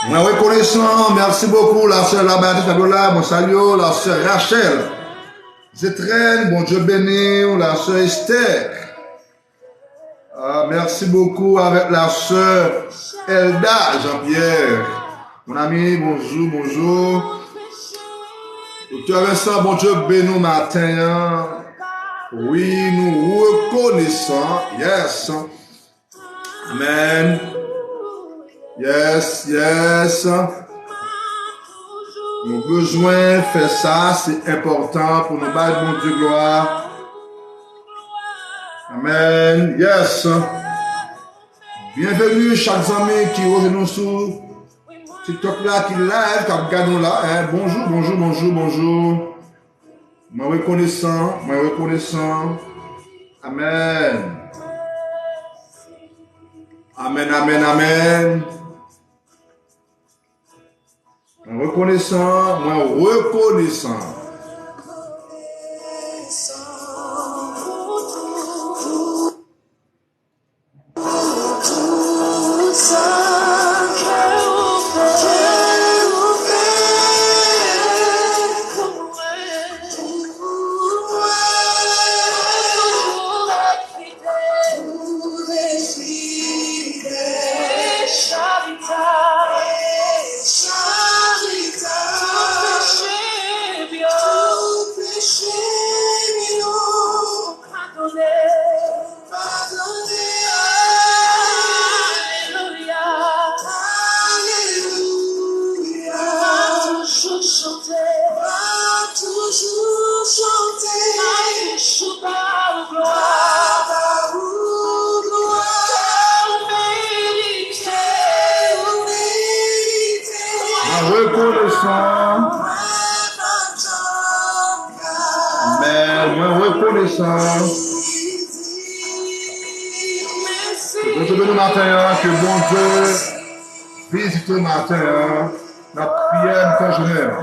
Moi reconnaissant, merci beaucoup la sœur Labatte Fagola, mon salut, la sœur Rachel. Zétrène, bon Dieu béni, la sœur Esther. Merci beaucoup avec la sœur Elda Jean-Pierre. Mon ami, bonjour, bonjour. Tu avais ça, bon Dieu béni matin. Oui, nous reconnaissons. Yes. Amen. Yes, yes. Nous avons besoin de faire ça, c'est important pour nous battre, bon Dieu, gloire. Amen. Yes. Bienvenue, chaque ami qui rejoint sur TikTok là, qui live, qui regarde nous là. Hein. Bonjour, bonjour, bonjour, bonjour. Moi reconnaissant, moi reconnaissant. Amen. Amen, amen, amen. Moi reconnaissant, moi reconnaissant. Que bon Dieu visite le matin la prière de ton jeûne.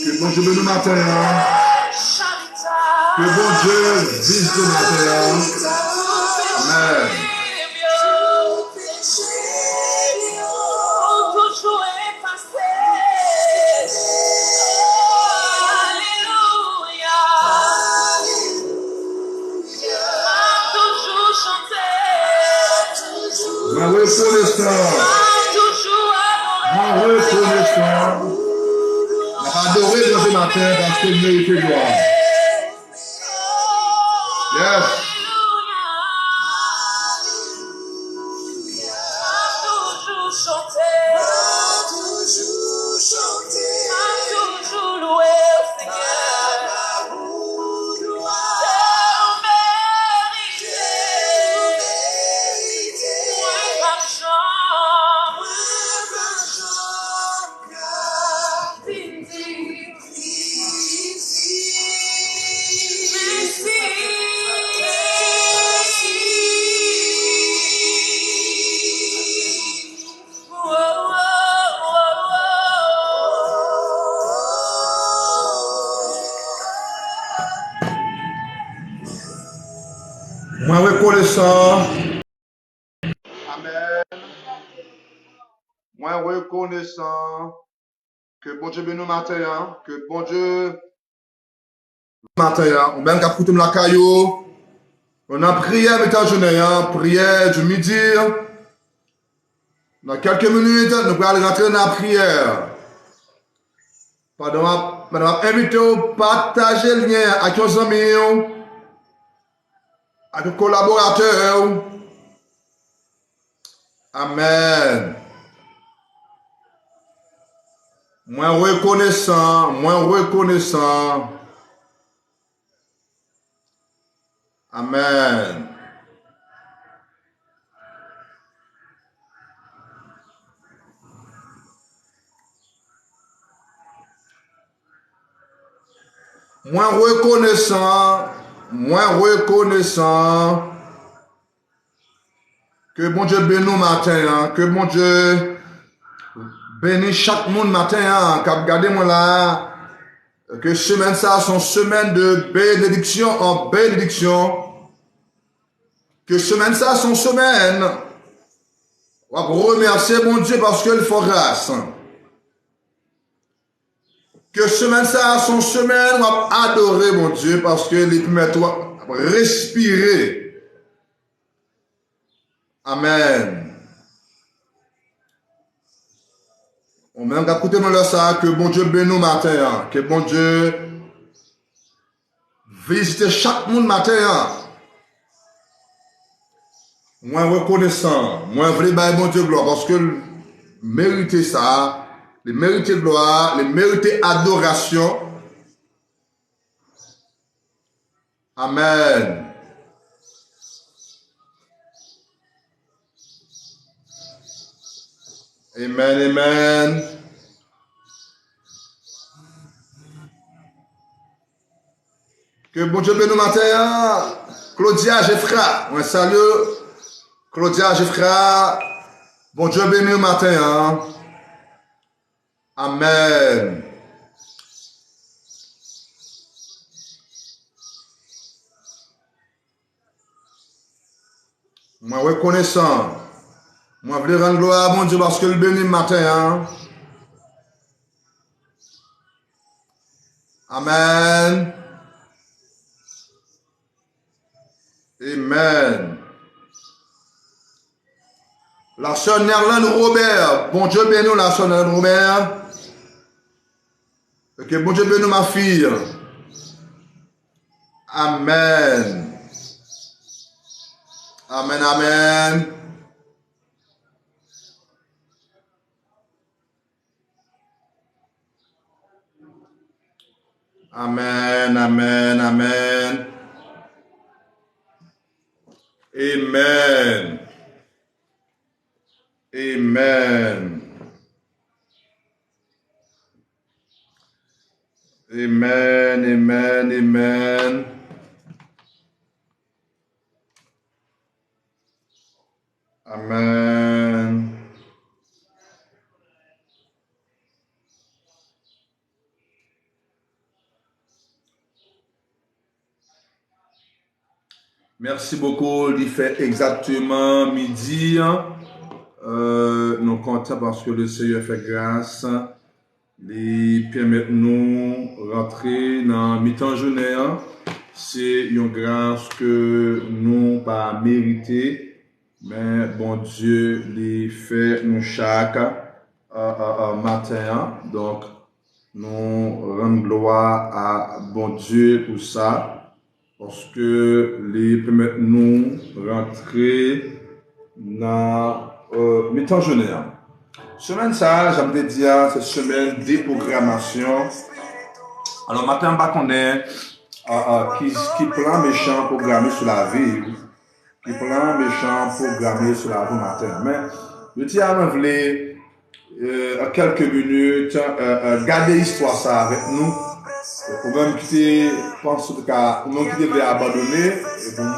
Que bon Dieu bénisse le matin. Que bon Dieu visite le matin. Amen. Moi reconnaissant. Moi reconnaissant. On va adorer ce matin parce qu'il mérite gloire. Yes. Moi reconnaissant. Amen. Moi reconnaissant que bon Dieu bénisse nous matin, que bon Dieu matin, on vient qu'à foutre la caillou. On a prière avec ta journée, prière du midi. Dans quelques minutes, nous allons rentrer dans la prière. Pendant invité à partager le lien avec vos amis, avec vos collaborateurs. Amen. Moi reconnaissant, moi reconnaissant. Amen. moins reconnaissant que bon Dieu bénisse nous matin, hein, que bon Dieu bénisse chaque monde matin, hein, regardez moi là, que semaine ça, son semaine de bénédiction en bénédiction, que semaine ça, son semaine, on va remercier mon Dieu parce qu'il faut grâce. Que semaine ça, son semaine, on va adorer mon Dieu parce que les permet toi respirer. Amen. On même écouter dans le ça que bon Dieu bénisse nous matin, hein, que bon Dieu visite chaque monde matin. Hein. Moi reconnaissant, moi voulais bailler bon Dieu gloire parce que mériter ça, les mériter gloire, les mériter adoration. Amen. Amen, amen. Que bon Dieu bénisse nous matin. Claudia Jeffra, un salut. Claudia Jeffra, bon Dieu bénisse nous matin. Amen. Moi reconnaissant. Moi, je veux rendre gloire à mon Dieu parce que le béni le matin. Hein? Amen. Amen. La sœur Nerlande Robert. Bon Dieu bénisse la sœur Nerlande Robert. Que bon Dieu bénisse ma fille. Amen. Amen, amen. Amen, amen, amen. Amen. Amen. Amen, amen, amen. Amen. Merci beaucoup. Il fait exactement midi. Nous comptons parce que le Seigneur fait grâce. Il permet nous rentrer dans mi-temps journée. C'est une grâce que nous pas mérité, mais bon Dieu les fait nous chaque matin. Donc nous rendons gloire à bon Dieu pour ça. Parce que les permettent nous rentrer dans mi-temps journée. Semaine ça, j'aimerais dire, c'est semaine déprogrammation. Alors matin, on est qui plan méchant programmé sur la vie, qui plan méchant programmé sur la vie matin. Mais je dis à vous voulez quelques minutes garder l'histoire ça avec nous. Ou même qui pense en tout cas, ou même qui devait abandonner, et bon,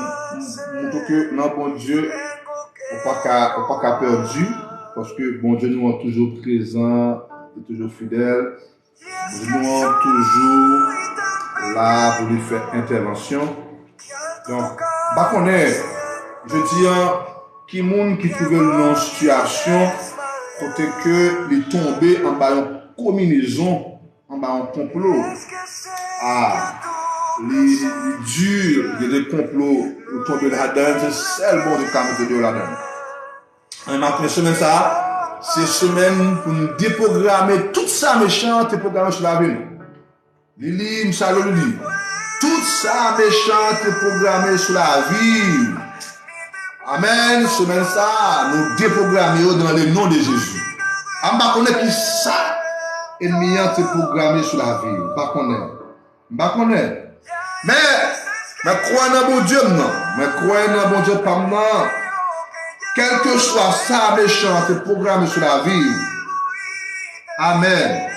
que non, bon Dieu, on pas qu'à perdu, parce que bon Dieu nous est toujours présent, et toujours fidèle, nous est toujours là pour lui faire intervention. Donc, bah qu'on est, je dis, qui monde qui trouvait une situation, côté que les tombé en bas en combinaison, en bas en complot. Les durs, il y a des complots autour de la donne, c'est seul bon de caméra de la donne. Et maintenant, semaine ça, c'est semaine pour nous déprogrammer tout ça méchant, déprogrammer sur la vie. Lili, m'salo Lili. Tout ça méchant, déprogrammer sur la vie. Amen, semaine ça, nous déprogrammer dans le nom de Jésus. On va connaître qui ça, ennemi, déprogrammer sur la vie. Pas connaître. Mais croyez dans bon Dieu, non. Mais croyez dans bon Dieu, pas moi. Quel que soit ça méchant, c'est programmé sur la vie. Amen.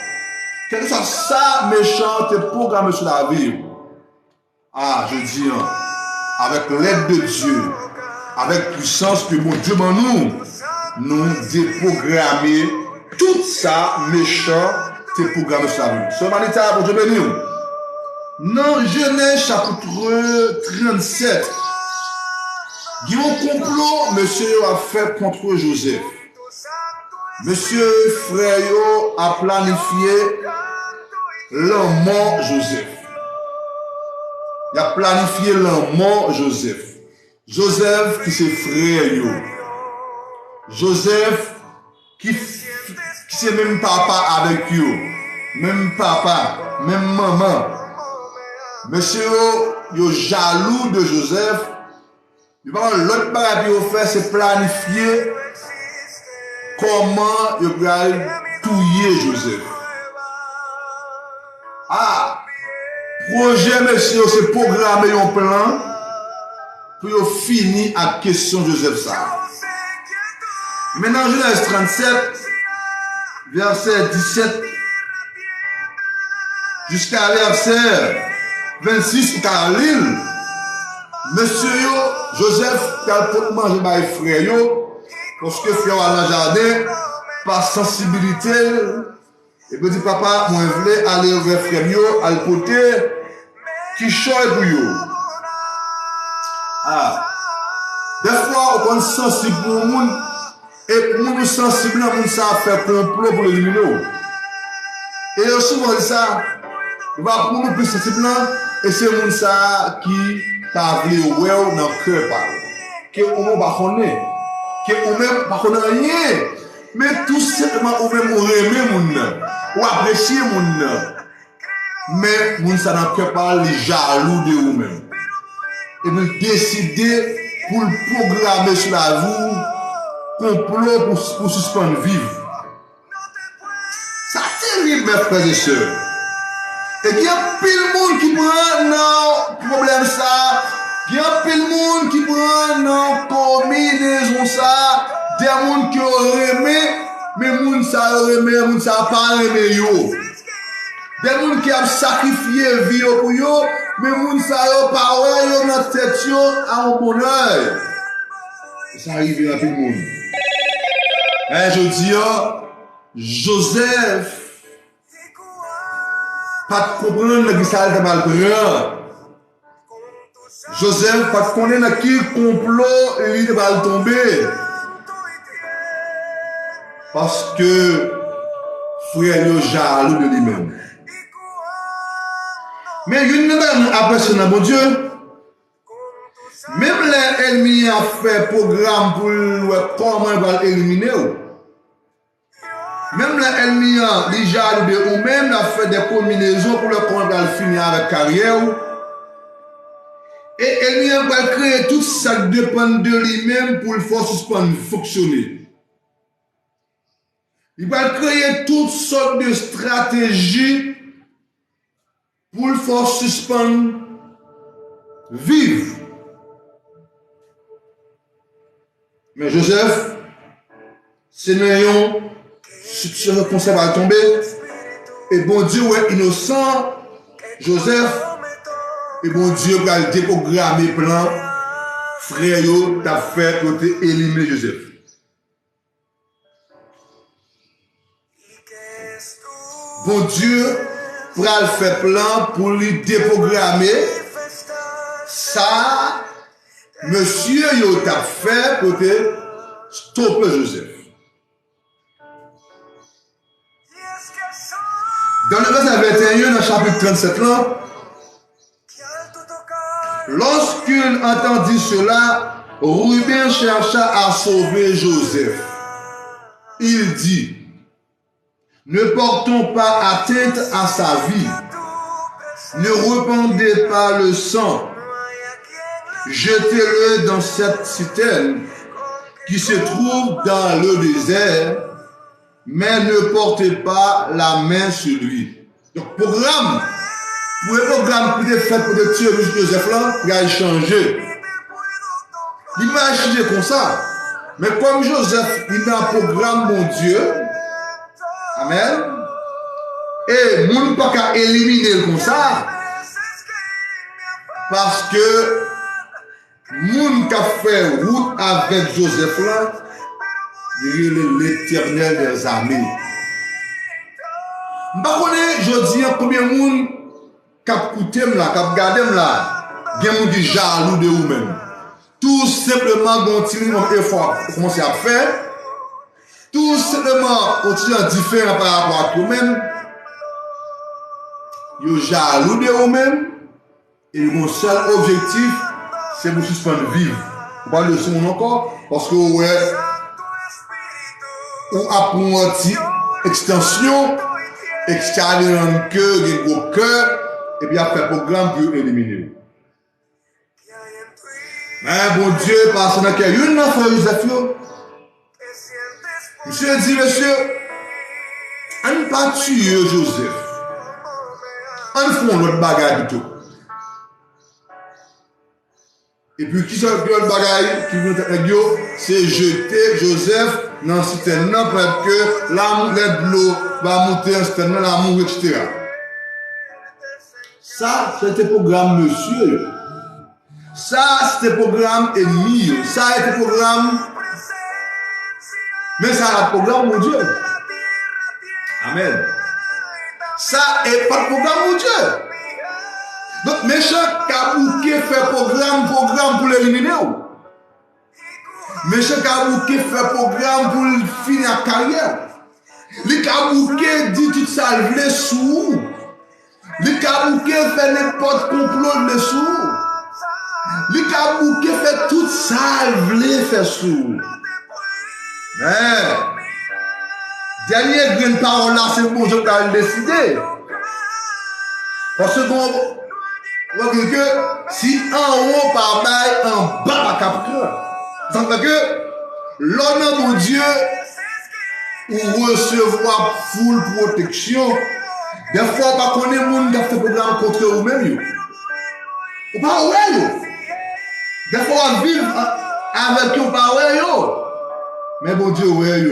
Quel que soit ça, méchant, te programme sur la vie. Ah, je dis, hein, avec l'aide de Dieu, avec puissance que mon Dieu en nous déprogrammer tout ça, méchant, te programme sur la vie. Ce matin, mon Dieu béni. Dans Genèse chapitre 37, il y a un complot, monsieur a fait contre Joseph. Monsieur frère a planifié la mort Joseph. Il a planifié la mort Joseph. Joseph qui c'est frère. Joseph qui c'est même papa avec eux. Même papa, même maman. Monsieur yo jaloux de Joseph. L'autre bagage qu'il fait, c'est planifier comment il va tuer Joseph. Ah, projet, monsieur, c'est programmer un plan pour finir à question Joseph ça. Maintenant, Genèse 37, verset 17, jusqu'à verset 26, car l'île, monsieur Joseph, qui a pour manger par frère yo, parce que frère à la jardin, par sensibilité, et me dit papa, moi je voulais aller vers frère yo, à le côté, qui choisit pour yo. Ah. Des fois, on est sensible pour le monde, et pour nous sensible, on ça fait complot pour l'éliminer. Et souvent dit ça, il va pour nous plus sensible, et c'est le monde ça qui t'a voulu ouais dans le cœur par que on va connaître que on même pas connaître rien mais tout simplement on même aimer moun ou apprécier moun mais moun ça dans le cœur par les jaloux de vous même et puis décider pour le programmer sur la vie complot pour suspendre vivre ça terrible mes frères et sœurs. Et il y a pile monde qui prend non problème ça. Il y a pile monde qui prend non combinaison ça. Des monde qui ont aimé, mais monde ça aimé, monde ça pas aimé yo. Des monde qui a sacrifié vie pour yo, mais monde ça pas ouais yo dans tête yo à un bonheur. Ça arrive à tout le monde. Je dis Joseph pas comprendre que ça a mal pris. Joseph pas connaître qui complot il va tomber. Parce que frère est jaloux de lui-même. Mais une nouvelle impressionnant mon Dieu. Même les ennemis a fait programme pour comment il va éliminer. Même les ennemis, les jaloux de eux-mêmes, ont fait des combinaisons pour le contrat finir avec carrière. Et l'ennemi va créer tout ça qui dépend de lui-même pour le faire suspendre fonctionner. Il va créer toutes sortes de stratégies pour le faire suspendre vivre. Mais Joseph, c'est néant. Ce concept va tomber. Et bon Dieu est innocent. Joseph. Et bon Dieu va déprogrammer plan. Frère, t'as fait pour éliminer Joseph. Bon Dieu va faire plan pour lui déprogrammer. Ça, monsieur, il t'a fait pour stopper Joseph. Dans le verset 21, dans le chapitre 37, là, lorsqu'il entendit cela, Ruben chercha à sauver Joseph. Il dit, ne portons pas atteinte à sa vie, ne répandez pas le sang, jetez-le dans cette citerne qui se trouve dans le désert, mais ne portez pas la main sur lui. Donc, programme, pour le programme qui est fait pour le tuer Joseph là, il a changé. Il va changer comme ça. Mais comme Joseph, il a un programme, mon Dieu, amen, Et moun pas qu'à éliminer comme ça. Parce que moun qui a fait route avec Joseph là, il est l'Éternel des armées. Je dis combien de monde qui a écouté là, qui a regardé là, il y a des gens qui sont jaloux de vous-même. Tout simplement, continuer mon effort pour commencer à faire. Tout simplement, continuer à différent par rapport à vous-même. Vous êtes jaloux de vous-même. Et mon seul objectif, c'est de suspendre vivre. Vous parlez de ce monde encore, parce que vous avez une extension, extraire un cœur, un gros cœur, et puis après, le programme pour éliminer. Mais bon Dieu, parce qu'il y a une enfant, Joseph, monsieur dit, monsieur, on ne pas tuer Joseph. On fait notre bagage du tout. Et puis, qui sont le bagage qui veut être c'est jeter Joseph dans le citerne parce que l'air de l'eau va monter en citerne, l'amour, etc. Ça, c'était le programme monsieur. Ça, c'était le programme ennemi. Ça, c'était le programme. Mais ça, c'est le programme mon Dieu. Amen. Ça n'est pas le programme mon Dieu. Donc, méchant Kabouké fait programme pour l'éliminer. Méchant Kabouké fait programme pour finir la carrière. Les Kabouké dit tout ça, le sous. Les Kabouké fait n'importe complot le sous. Les Kabouké fait tout ça, le fait sous. Mais, dernière grande parole là, c'est bon, je vais décider. Parce que, que si en haut par bail, en bas par capteur. Ça veut dire que l'honneur mon Dieu ou recevoir full protection. Des fois, pas connaître le monde qui a fait programme contre vous-même. Ou pas ouais. Des fois, on vit avec vous, pas ouais. Mais bon Dieu, ouais.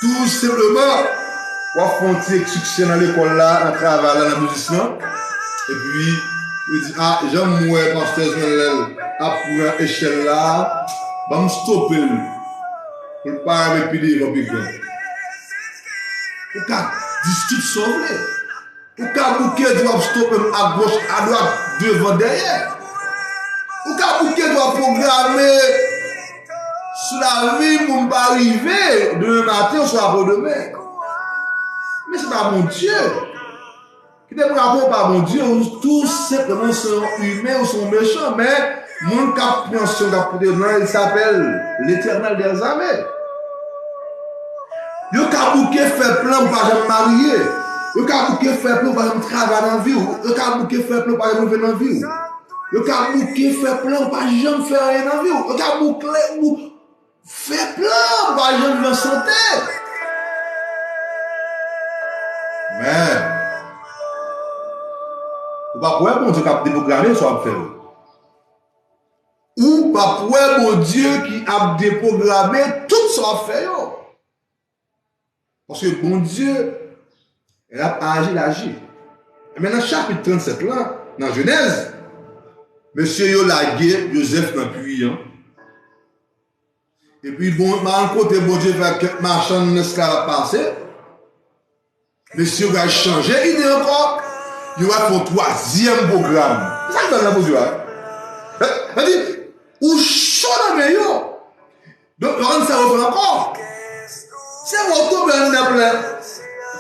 Tout simplement, on va faire succès dans l'école là, en travaillant dans la musique. Et puis, il dit, ah, j'aime moi, pasteur Zmelel, à pour une échelle là, va me stopper, pour ne pas avec pied devant Big Ben. Pour qu'à discuter sauver. Pour qu'à bouquet doit stopper à gauche, à droite, devant, derrière. Pour qu'à bouquet doit programmer sur la vie pour ne pas arriver demain matin ou soit après-demain. Mais c'est pas mon Dieu. Qui ne rapport pas mon Dieu, tout simplement sont humains ou sont méchants, mais mon compréhension il s'appelle l'Éternel des armées. Yo kabouke fait plan pour jamais marier. Yo kabouke fait plan pour jamais travailler dans la vie. Yo kabouke fait plan pour jamais venir dans la vie. Yo kabouke fait plan pour jamais faire rien dans la vie. Yo kabouke fait plan pour jamais vivre en santé. Mais ou pas pour bon Dieu qui a déprogrammé soit faire. Ou pas pour bon Dieu qui a déprogrammé tout soit fait. Parce que bon Dieu, il a agi, il agit. Et maintenant, chapitre 37 là, dans Genèse, monsieur yo lagué Joseph dans le puits. Et puis bon, dans le côté bon Dieu fait quelques marchands de esclaves passer. Monsieur va changer, il est encore. Il va faire un troisième programme. C'est ça que vous avez dit. C'est-à-dire, ou chaud dans le meilleur. Donc, on ça reprend encore. C'est votre plein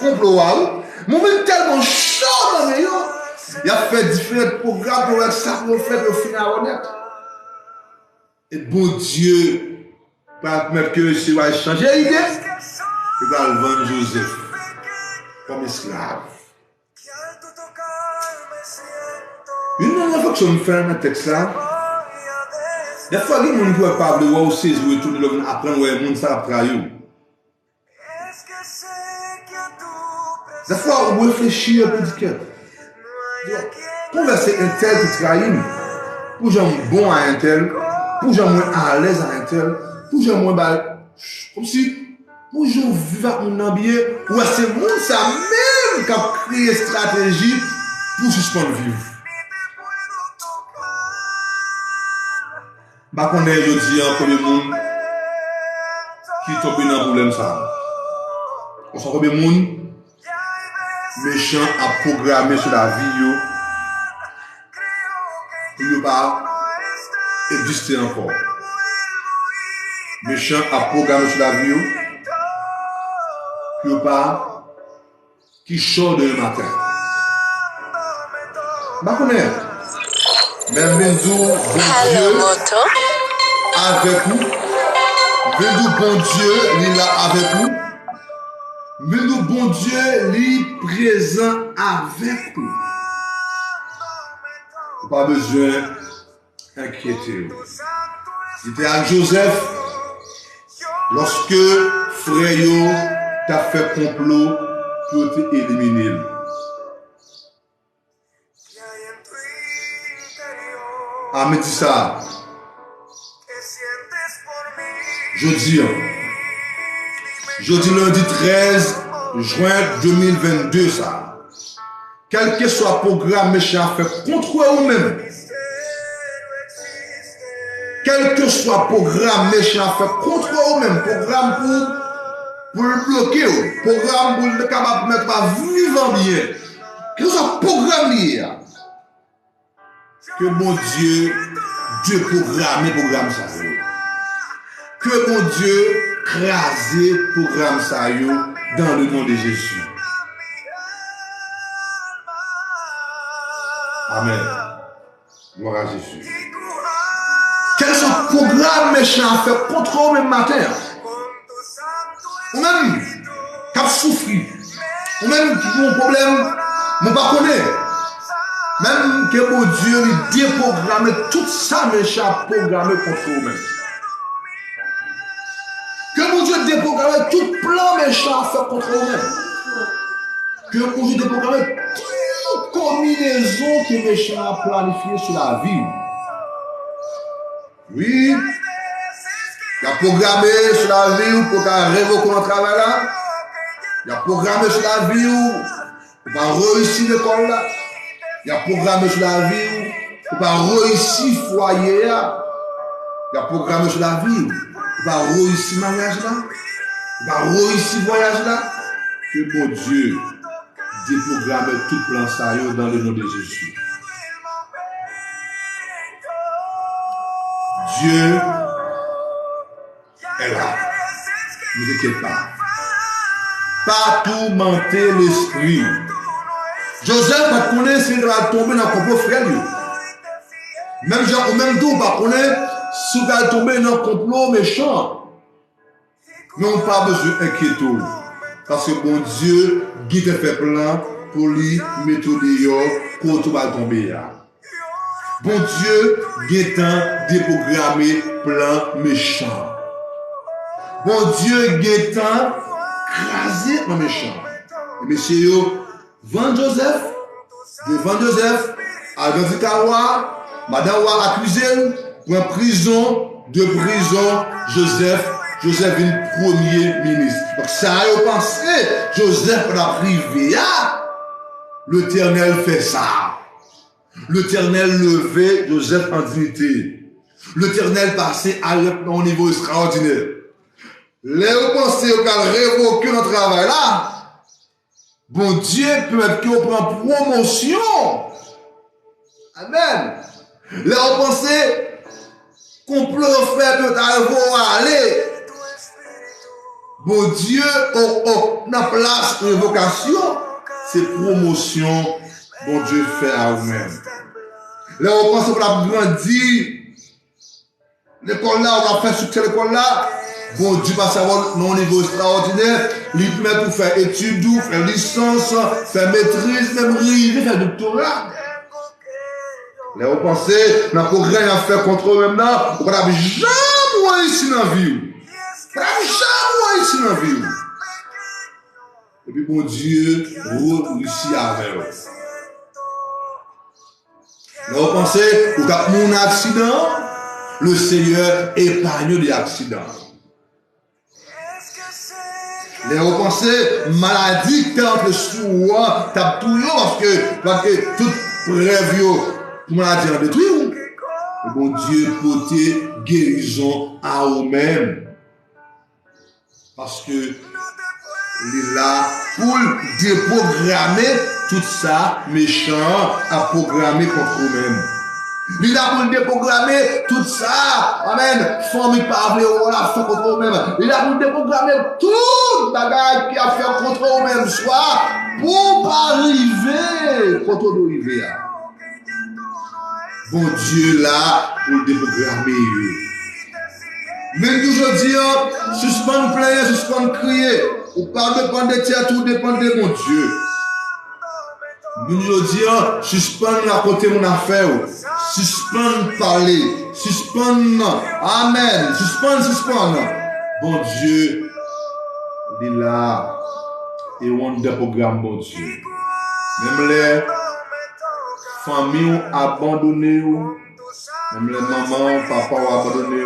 complot. Mon même tellement chaud dans le meilleur. Il a fait différents programmes pour être ça pour faire le final honnête. Et bon Dieu, pas mettre que monsieur va changer l'idée. Il va le vendre Joseph comme esclave. Une dernière fois que je me fais un texte là, des fois, les gens ne peuvent pas parler ou saisir ou tout le monde apprendre ou les gens savent trahir. Des fois, on réfléchit un peu du cœur. Converser un tel qui trahit, pour que j'aime bon à un tel, pour que j'aime moins à l'aise à un tel, pour que j'aime moins comme si, pour que j'aime vivre à mon ambiance, ou à ce monde, ça met. même qui a créé stratégie pour suspendre vivre. Bah qu'on est aujourd'hui en premier monde qui tombe dans le problème ça. On sent combien de monde méchant à programmer sur la vie pour ne pas exister encore. Méchant à programmer sur la vie pour ne pas qui sort de le matin. Bah qu'on est même Bendou, bon Dieu avec nous. Bendou, bon Dieu, il est là avec nous. Bendou, bon Dieu, il est présent avec nous. Pas besoin d'inquiéter. C'était à Joseph, lorsque frère t'a fait complot pour te éliminer. Amen dit ça. Jeudi lundi 13 juin 2022 ça. Quel que soit le programme méchant fait contre vous-même. Quel que soit le programme méchant fait contre vous-même. Programme pour le bloquer. Programme pour le capable de mettre à vivre bien. Quel que soit le programme lié. Que mon Dieu programme ça. Que mon Dieu crase programme ça dans le nom de Jésus. Amen. Gloire à Jésus. Quel sont les programmes méchants fait contre vous même matin? Ou même qui a souffert. Ou même qui ont un problème, je ne connais pas. Même que mon Dieu lui déprogramme tout ça méchant programmé contre vous-même. Que mon Dieu déprogramme tout plan méchant fait contre vous-même. Que mon Dieu déprogramme toute combinaison que méchant a planifié sur la vie. Oui, il a programmé sur la vie pour qu'on révoque le travail là. Il a programmé sur la vie pour qu'on réussisse l'école là. Il a programmé sur la vie pour qu'on réussisse le foyer là. Il a programmé sur la vie pour qu'on réussisse le mariage là. Pour qu'on réussisse le voyage là. Que mon Dieu déprogramme tout plan ça dans le nom de Jésus. Dieu est là. Ne t'inquiète pas. Pas tourmenter l'esprit. Joseph va connaître s'il va tomber dans le complot frère. Même Jean, au même temps, va connaître s'il va tomber dans le complot méchant. Mais on n'a pas besoin d'inquiéter. Parce que bon Dieu, qui te fait plan pour lui mettre dehors quand tu vas tomber. Bon Dieu, guettant déprogrammé plan méchant. Bon Dieu, guettant crasé plan méchant. Et messieurs, Van Joseph, Algan Kawa, Madame Wa accusé pour prison, Joseph est premier ministre. Donc ça a pensé, Joseph a privé. L'Éternel fait ça. L'Éternel levait Joseph en dignité. L'Éternel passait à un niveau extraordinaire. Les pensées qu'elle révoqué notre travail là. Bon Dieu peut mettre qu'on prend promotion. Amen. Les pensées qu'on peut faire peut aller. Bon Dieu, na place une vocation, c'est promotion. Bon Dieu fait à vous-même. Là, on pense qu'on a grandi. L'école là, on a fait succès l'école là. Bon Dieu va savoir non niveau extraordinaire. Il met pour faire études, faire licence, faire maîtrise, même arriver, faire doctorat. Là, on pense qu'on n'a rien à faire contre eux-mêmes là. On n'a jamais réussi dans la vie. On n'a jamais réussi dans la vie. Et puis, bon Dieu, réussit avec eux. Là, vous pensez, vous avez mon accident, le Seigneur épargne des accidents. Et vous pensez, maladie qui entre sous t'as tout parce que toute rêve, pour maladie en détruit. Le bon Dieu porter guérison à vous-même. Parce que il est là pour déprogrammer tout ça méchant à programmer contre vous-même. Il est là pour déprogrammer tout ça. Amen. Famille parler ou la fait contre vous-même. Il est là pour déprogrammer tout bagage qui a fait contre vous-même. Soit pour pas arriver contre vous arriver. Bon Dieu là pour déprogrammer. Même aujourd'hui, suspendre plaire, suspendre crier. Ou pas dépendre de tiers, tout dépend de mon Dieu. Même aujourd'hui, suspendre la côté mon affaire. Suspendre parler. Suspendre. Amen. Suspendre. Bon Dieu, il est là. Et on déprogramme, bon Dieu. Même les familles ont abandonné. Même les mamans, papa ont abandonné.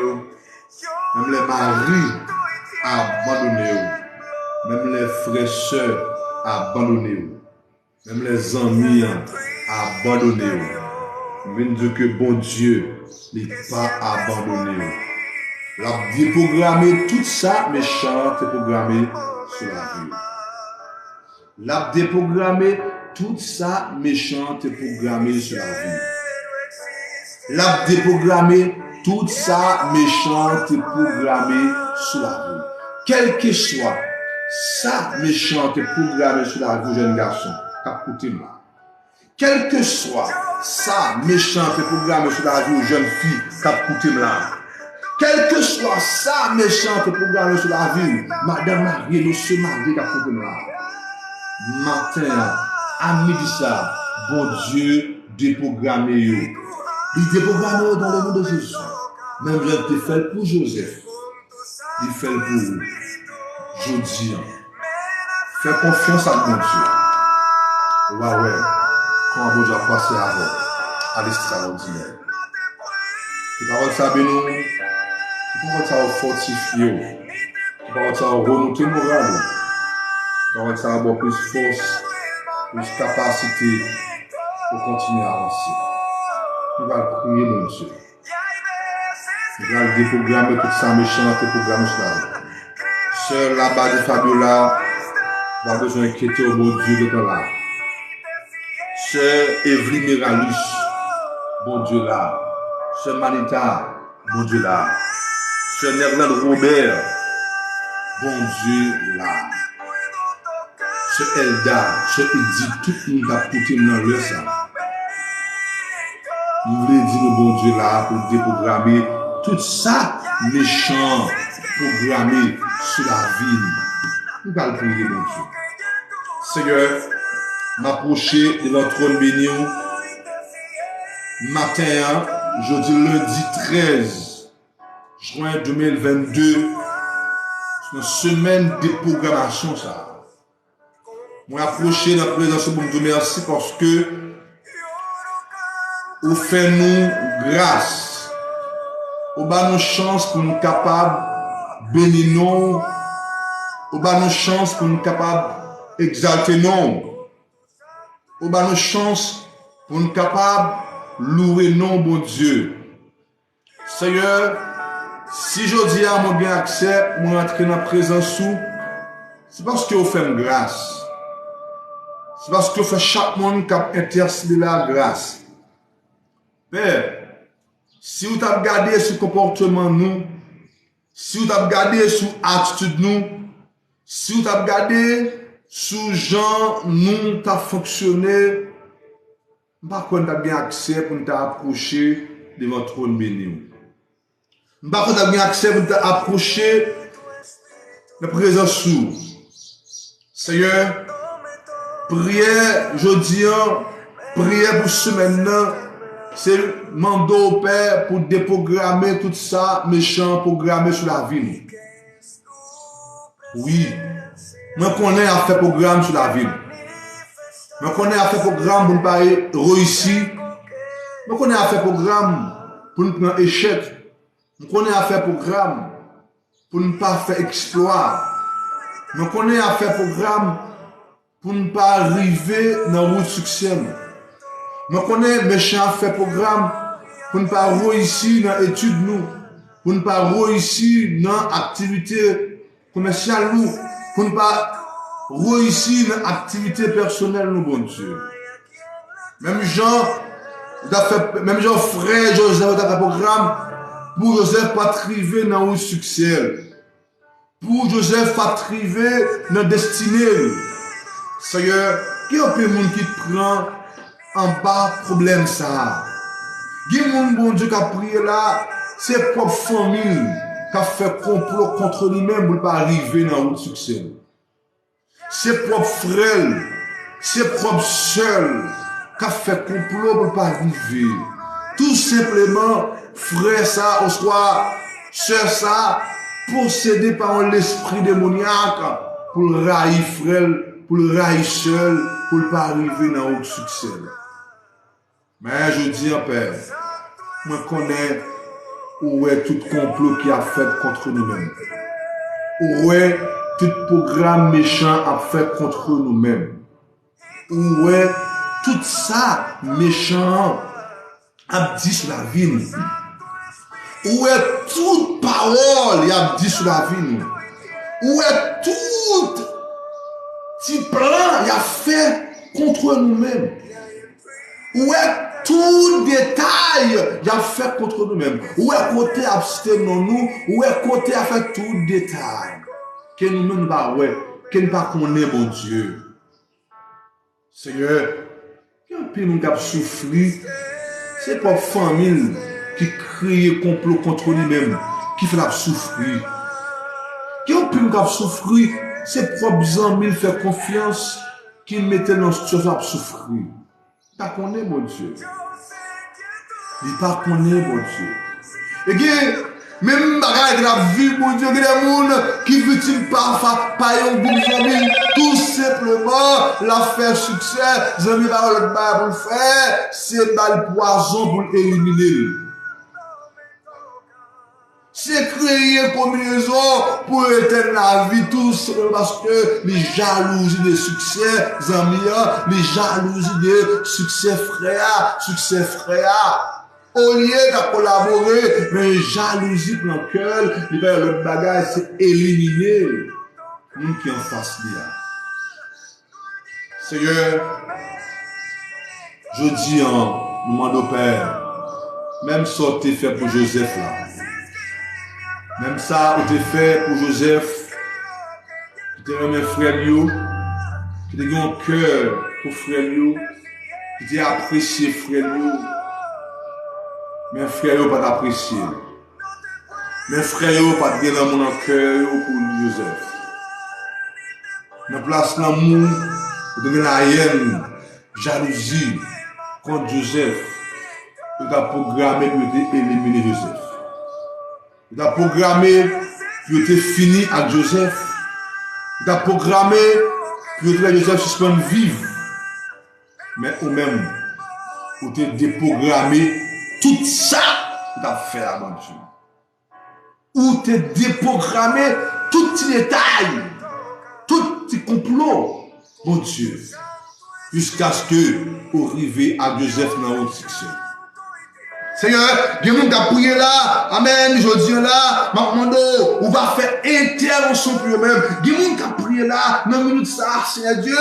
Même les maris abandonnés. Même les frères sœurs abandonnés. Même les amis abandonnés. Même dire que bon Dieu n'est pas abandonné. La déprogrammer tout ça méchant est programmé sur la vie. La déprogrammer tout ça méchant est programmé sur la vie. La déprogrammer tout ça méchant est programmé sur la vie. Quel que soit ça méchant est programmé sur la vie, jeune garçon, écoutez-moi. Quel que soit ça méchant est programmé sur la vie, jeune fille, écoutez-moi. Quel que soit ça méchant est programmé sur la vie, madame mariée, monsieur marié, écoutez-moi. Matin, à midi ça, bon Dieu déprogrammé. Il déprogramme dans le nom de Jésus. Même je te fait pour Joseph. Il fait pour Jodi. Fais confiance à mon Dieu. Ouais. Quand on doit passer à l'extraordinaire. Tu vas voir ça, Beno. Tu vas voir ça fortifié. Tu vas voir ça remonter moral. Tu vas voir ça avoir plus force, plus capacité pour continuer à avancer. Tu vas prier, mon Dieu. Tu vas déprogrammer tout ça méchant, déprogrammer cela. Sœur là-bas de Fabiola, va besoin d'inquiéter au bon Dieu de ton là. Sœur Evelyne Miralus, bon Dieu là. Sœur Manita, bon Dieu là. Sœur Nerland Robert, bon Dieu là. Sœur Elda, Sœur Edith, tout le monde a coûté dans leur ça. Nous voulons dire au bon Dieu là pour déprogrammer tout ça méchant programmé sur la vie. Nous allons prier mon Dieu. Seigneur, m'approcher de notre trône béni. Matin, jeudi lundi 13 juin 2022, c'est une semaine de programmation ça. Moi approcher dans la présence de Dieu merci parce que vous faites nous grâce. Vous avez nous chance pour nous capables bénir nous. Vous avez nous chance pour nous capables exalter nous. Vous avez nous chance pour nous capables louer nous, bon Dieu. Seigneur, si je dis à mon bien accès, moi entrer dans la présence sous, c'est parce que vous faites une grâce. C'est parce que vous faites chaque monde qui a intercédé la grâce. Père, si vous avez regardé ce comportement nous, si vous avez regardé sur l'attitude nous, si vous avez regardé sur gens nous avons fonctionné, par contre, nous avons bien accès pour nous approcher de votre trône béni. Par contre, nous avons bien accès pour nous approcher de la présence sous. Seigneur, prière, je dis, prière pour ce maintenant. C'est mandat au Père pour déprogrammer tout ça méchant programmé sur la vie. Oui, moi connais à faire programme sur la vie. Moi connais à faire programme pour ne pas réussir. Moi connais à faire programme pour ne pas échec. Moi connais à faire programme pour ne pas faire exploit. Nous connaissons à faire programme pour ne pas arriver dans le succès. Nous connaissons méchant à faire programme pour ne pas réussir dans l'étude nous, pour ne pas réussir dans l'activité commerciale nous, pour ne pas réussir dans l'activité personnelle nous, bon Dieu. Même Jean frère Joseph a fait programme pour Joseph pas arriver dans le succès. Pour Joseph pas arriver dans la destinée. Seigneur, qui est le monde qui prend en bas problème ça? Qui est le bon Dieu qui a prié là? C'est propre famille qui a fait complot contre lui-même pour ne pas arriver dans le succès. C'est propre frère, c'est propre seul qui a fait complot pour ne pas arriver. Tout simplement, frère ça, au soir, sœur ça, possédé par l'esprit démoniaque pour le railler frère, pour le railler seul, pour ne pas arriver dans le succès. Mais je dis en Père, moi connais où est tout complot qui a fait contre nous-mêmes. Où est tout programme méchant a fait contre nous-mêmes. Où est tout ça méchant a dit sur la vie. Où est toute parole a dit sur la vie. Où est tout petit plan a fait contre nous-mêmes. Où est tout détail a fait contre nous-mêmes. Où est côté abstenons nous. Où est côté a fait tout détail. Que nous-mêmes pas ouais. Que nous pas connaît mon Dieu. Seigneur, quand nous avons souffert, c'est pas famille qui crie complot contre lui-même, qui fait la souffrir. Quand nous avons souffert, c'est propres amis qui fait confiance, qui mettent dans cette situation à souffrir. Il pas connaît mon Dieu. Il pas connaît mon Dieu. Et que même bagaille de la vie, mon Dieu, il y a des gens qui victimes par un groupe de famille, tout simplement, la faire succès, zami par le bail pour le faire, c'est le poison pour l'éliminer. C'est créer une combinaison pour éteindre la vie, tout simplement parce que les jalousies de succès, zami, les jalousies de succès frère. Au lieu de collaborer, mais jalousie pour le cœur, le bagage, c'est éliminer nous qui en face de là. Seigneur, je dis en demande au Père, même ça tu fait pour Joseph là, même ça tu fait pour Joseph, qui te remet frère Lio, qui te donne un cœur pour frère Lio, qui t'a apprécié frère Lio. Mes frères n'ont pas apprécié. Mes frères n'ont pas de l'amour dans le cœur pour Joseph. Dans la place l'amour, de la haine, jalousie contre Joseph. Il a programmé pour éliminer Joseph. Il a programmé pour finir avec Joseph. Il a programmé pour que Joseph suspende vivre. Mais ou même, pour te déprogrammer tout ça, tu as fait avant Dieu. Ou tu déprogrammé tout petit détail, tout petit complot, mon Dieu, jusqu'à ce que vous arriviez à Joseph dans votre succès. Seigneur, il y a des gens qui ont prié là, amen, je dis là, Mamando, on va faire intervention pour eux-mêmes. Il y a des gens qui ont prié là, dans une minute ça, Seigneur Dieu,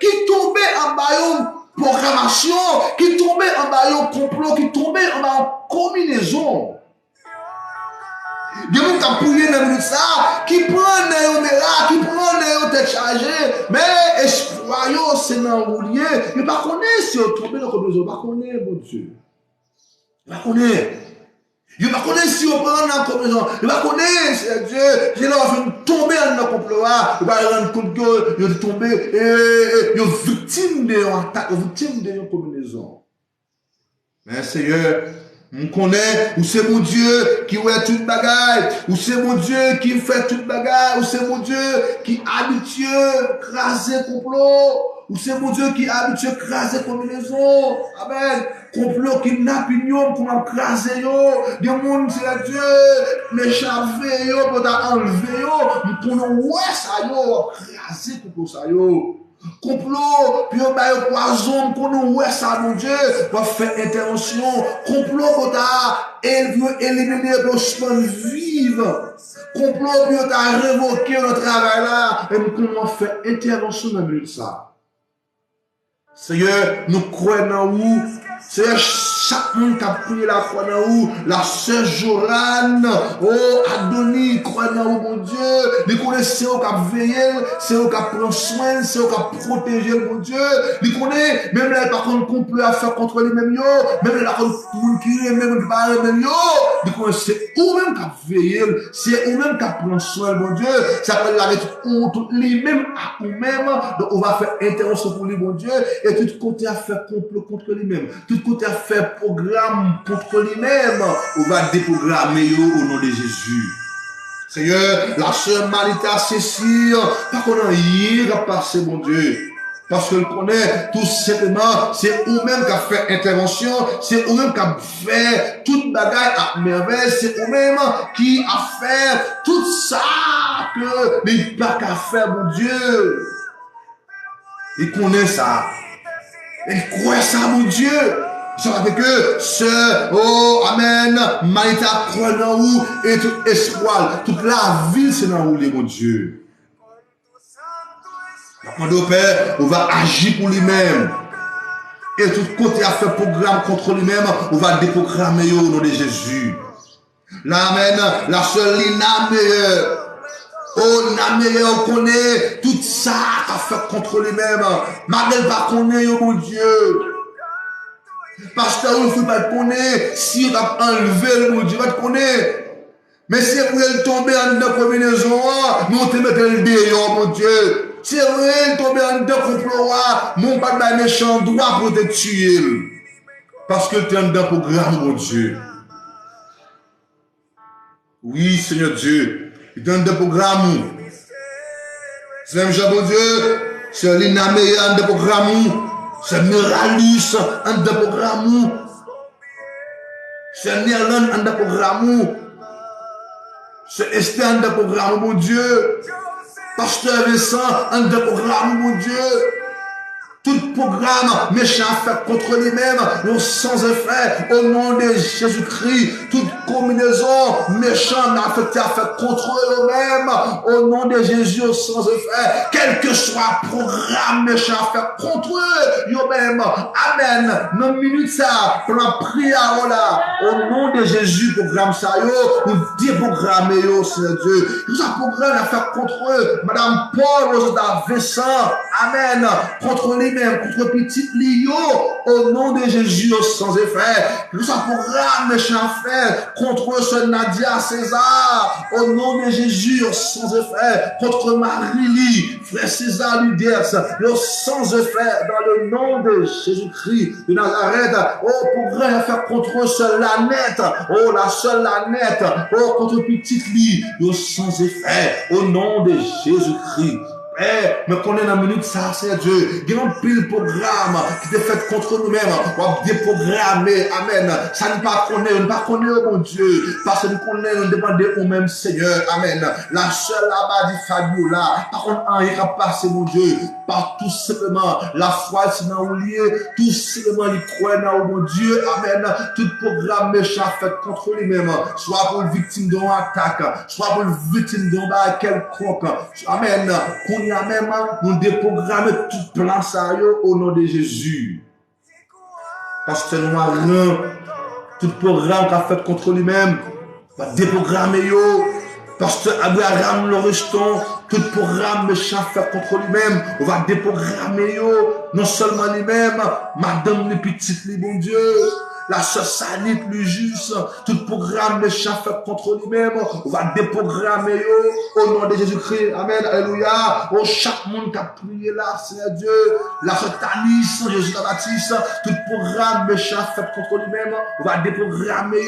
qui tombait en baillon programmation, qui tombait en baillon complot, qui tombait en baillon combinaison. Il y a des gens qui ont prié dans une minute ça, qui prennent des là, qui prennent des têtes chargées, mais espoir, c'est dans le roulier. Il ne pas connaître si on tombe dans la combinaison, il ne pas connaître, mon Dieu. Il ne pas connaître. Il ne pas connaître si on prend dans la combinaison. Il ne pas connaître, c'est Dieu. J'ai là, je vais tomber dans le complot. Il va rendre compte que je vais tomber. Il est victime d'une attaque, victime d'une combinaison. Mais Seigneur, On connaît, ou c'est mon Dieu qui ouais toute bagaille, ou c'est mon Dieu qui fait toute bagaille, ou c'est mon Dieu qui habitue craser complot, ou c'est mon Dieu qui habitue craser combinaison. Amen. Complot, kidnapping, pour m'craser yo. Des monde, c'est Dieu, m'échapper yo, pour t'enlever yo, pour nous ouais ça yo, craser complot ça yo. Complot, puis on va poison pour nous, ouais, ça, mon Dieu, va faire intervention. Complot, pour elle veut éliminer le chemin vivre. Complot, puis on t'a révoqué le travail là. Et nous, comment faire intervention dans le ça? Seigneur, nous croyons dans vous. Seigneur, chaque monde qui a prié la croix dans vous, la sœur Jorane, oh, Adonis, croit dans vous, mon Dieu. Vous connaissez, c'est eux qui a veillé, c'est eux qui a pris soin, c'est eux qui a protégé, mon Dieu. Vous connaissez, même là, par contre, complot à faire contre les mêmes yo, même là, contre tout le monde qui est, même pas les mêmes yo. Vous connaissez, c'est eux-mêmes qui a veillé, c'est eux-mêmes qui a pris soin, mon Dieu. Ça peut la mettre contre les mêmes à eux-mêmes. Donc, on va faire intervention pour lui, mon Dieu, et tout côté à faire complot contre lui-même. Tout côté à faire programme contre lui-même, on va déprogrammer au nom de Jésus. Seigneur, la sœur Marita Cécile, pas qu'on a rien à passer, mon Dieu. Parce que le connaît tout simplement, c'est eux-mêmes qui a fait intervention, c'est eux-mêmes qui a fait toute bagaille à merveille, c'est eux-mêmes qui a fait tout ça que les pas qu'à faire, mon Dieu. Ils connaissent ça. Ils croient ça, mon Dieu. Ça fait que ce, oh, amen, Marita croit dans vous et tout espoir, toute la ville c'est dans vous, mon Dieu. Quand au Père, on va agir pour lui-même. Et tout côté a fait programme contre lui-même, on va déprogrammer au nom de Jésus. Là, amen, la seule Lina meilleure. Oh, Lina meilleure, on connaît tout ça qu'a fait contre lui-même. Madel va connaître, mon Dieu. Pasteur, il ne faut pas te connaître. Si tu as enlevé le mon Dieu, va te connaître. Mais si vous voulez tomber en deux combinaisons, nous te mettons le dehors, mon Dieu. Si vous voulez tomber en deux complots, mon pas de méchant droit pour te tuer. Parce que tu es en deux programmes, mon Dieu. Oui, Seigneur Dieu. Tu es en deux programmes. C'est même Jean, mon Dieu. C'est l'Inamé en deux programmes. C'est Miralus en deux programmes. C'est Néerland en deux programmes. C'est Esther en deux programmes, mon Dieu. Pasteur Vincent en deux programmes, mon Dieu. Tout programme méchant fait contre lui-même, non sans effet, au nom de Jésus-Christ. Toute combinaison méchante affectée à faire contre eux-mêmes, au nom de Jésus, sans effet. Quel que soit le programme méchant fait contre eux-mêmes. Amen. Dans minute ça, pour la prière là, au nom de Jésus, programme ça, nous déprogrammer, Seigneur Dieu. Tout ça programme à faire contre eux. Madame Paul, Rosada Vincent, Amen. Contre lui même contre petit Lio, au nom de Jésus, sans effet. Nous sommes programme méchant frère contre ce Nadia César, au nom de Jésus, sans effet. Contre Marie-Lie, frère César Luders, sans effet, dans le nom de Jésus-Christ de Nazareth. Oh, programme à faire contre ce Lanette, oh, la seule Lanette, oh, contre petit Lie, sans effet, au nom de Jésus-Christ. Mais qu'on est dans la minute, ça, c'est Dieu. Il y a un pile programme qui est fait contre nous-mêmes. On va déprogrammer. Amen. Ça ne pas connaître, pas connaître, mon Dieu. Parce que nous connaissons, nous demandons au même Seigneur. Amen. La seule là-bas dit Fabiola. Par contre, il va passer, mon Dieu. Par tout simplement la foi, c'est dans le lieu. Tout simplement, il croit dans mon Dieu. Amen. Tout programme méchant fait contre lui-même. Soit pour le victime d'une attaque, soit pour le victime d'un bail quelconque. Amen. Qu'on y a même, nous déprogrammons tout plan ça au nom de Jésus. Parce que nous avons tout programme qu'a fait contre lui-même, va déprogrammer yo. Parce que Abraham le restant, tout programme méchant fait contre lui-même, on va déprogrammer yo. Non seulement lui-même, madame les petites, les bon Dieu. La sœur Sanit, le juste, tout programme méchant fait contre lui-même, on va déprogrammer yo, au nom de Jésus-Christ. Amen, alléluia. Oh, chaque monde qui a prié là, Seigneur Dieu, la sœur Tanis, Jésus Baptiste, tout programme méchant fait contre lui-même, on va déprogrammer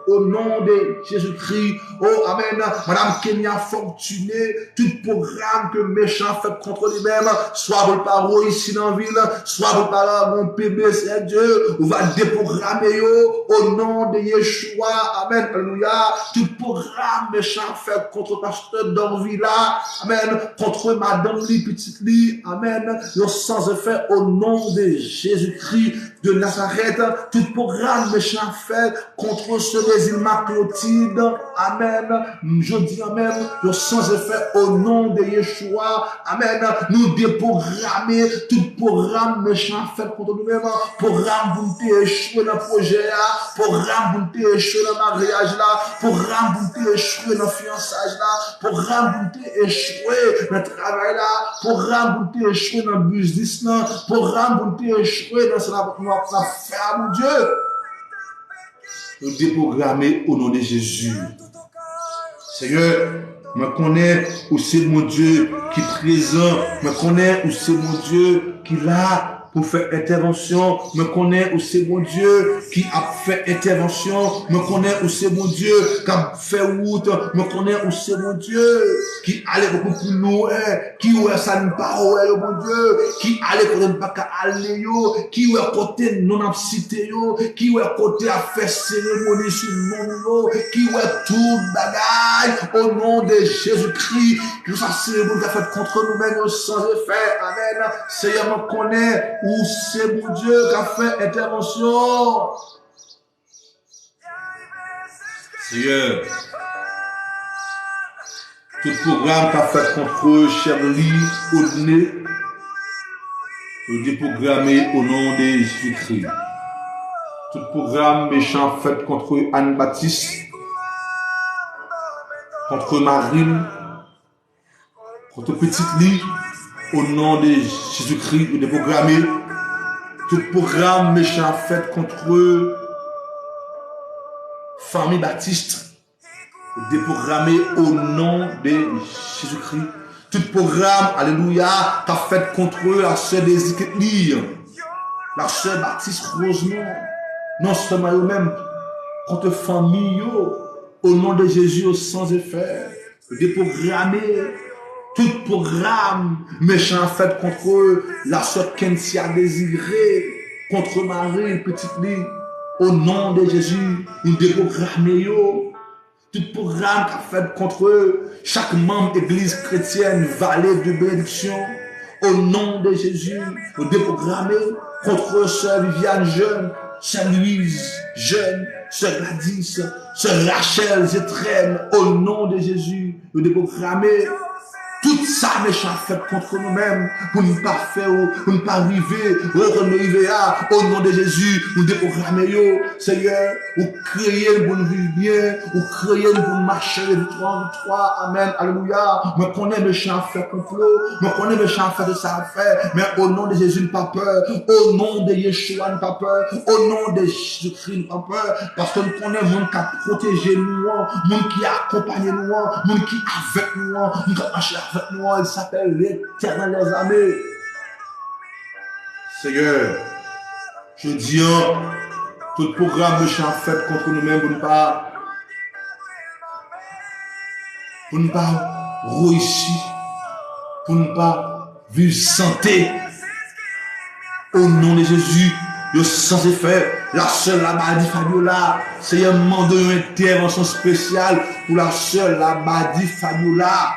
au nom de Jésus-Christ. Oh, amen. Madame Kenya Fortuné, tout programme que méchant fait contre lui-même, soit vous parole ici dans la ville, soit vous parole mon PB, c'est Dieu, on va déprogrammer au nom de Yeshua. Amen. Alléluia. Tout programme méchant fait contre pasteur Dorvilla, amen, contre madame li, petite li, amen, sans effet au nom de Jésus-Christ de Nazareth, tout programme méchant fait contre ceux des Ilma Clotilde, amen, je dis amen, sans effet au nom de Yeshua, amen, nous déprogrammer tout programme méchant fait contre nous-mêmes, programme vous échouer dans le projet là, programme vous échouer dans le mariage là, programme vous échouer dans le fiançage là, programme vous échouer dans le travail là, programme vous échouer dans le business là, programme vous échouer dans ce qu'on va faire, mon Dieu. Nous déprogrammer au nom de Jésus. Seigneur, je connais où c'est mon Dieu qui est présent, je connais où c'est mon Dieu qui est là pour faire intervention, me connaît où c'est mon Dieu qui a fait intervention, me connaît où c'est mon Dieu qui a fait route, me connaît où c'est mon Dieu qui allait beaucoup plus loin, qui ouais ça ne pas ouais mon Dieu, qui allait pour ne pas aller yo, qui ouais côté non a cité yo, qui ouais côté à faire cérémonie sur mon yo, qui ouais tout bagaille au nom de Jésus-Christ, que ça cérémonie a fait contre nous-mêmes sans effet, amen. Seigneur me connaît où c'est mon Dieu qui a fait intervention. Seigneur, tout programme qu'a fait contre Shirley Audney, nous déprogrammer au nom de Jésus-Christ. Tout programme méchant fait contre Anne-Baptiste, contre Marine, contre Petite Lie, au nom de Jésus-Christ, nous déprogrammer tout programme méchant fait contre famille Baptiste, nous déprogrammer au nom de Jésus-Christ. Tout programme, alléluia, qu'a fait contre la sœur des Iketli, la sœur Baptiste Rosemont, non seulement eux-mêmes, contre famille, au nom de Jésus, sans effet, nous déprogrammer tout programme méchant fait contre la sœur Kensia désirée, contre Marie, petite Lie, au nom de Jésus, nous déprogrammons tout programme qu'a fait contre chaque membre église chrétienne, vallée de bénédiction, au nom de Jésus, nous déprogrammons contre sœur Viviane jeune, sœur Louise jeune, sœur Gladys, sœur Rachel Zétrem, au nom de Jésus, nous déprogrammons tout ça méchant fait contre nous-mêmes, pour ne pas faire, pour ne pas arriver, au nom de Jésus, nous déprogrammer, Seigneur, ou créer pour nous vivre bien, ou créer pour marcher de victoire en victoire, amen, alléluia. Me connais méchant fait complot, me connais méchant fait de ça faire, mais au nom de Jésus, ne pas peur, au nom de Yeshua, ne pas peur, au nom de Jésus-Christ, ne pas peur, parce que nous connaissons monde qui a protégé nous, monde qui a accompagné nous, monde qui est avec nous, monde qui a marché avec nous, il s'appelle l'Éternel des armées. Seigneur, je dis, tout programme méchant fait contre nous-mêmes pour ne pas réussir, pour ne pas vivre santé. Au nom de Jésus, yo sans effet, la seule la Badi Fabiola, c'est un mandat d'intervention spéciale pour la seule la Badi Fabiola.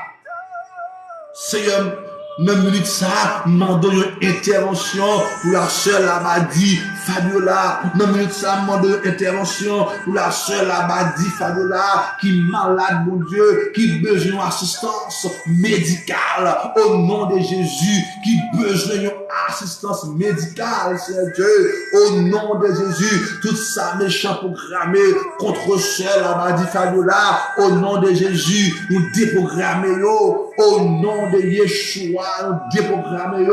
Seigneur, même minute ça, demandons une intervention pour la seule Abadi Fabiola. Même minute ça, demandons une intervention pour la seule Abadi Fabiola qui est malade, mon Dieu, qui a besoin d'assistance médicale au nom de Jésus, qui a besoin d'assistance médicale, c'est Dieu, au nom de Jésus. Tout ça méchant programmé contre seule Abadi Fabiola, au nom de Jésus, nous déprogrammons au nom de Yeshua. soir, nous déprogrammer,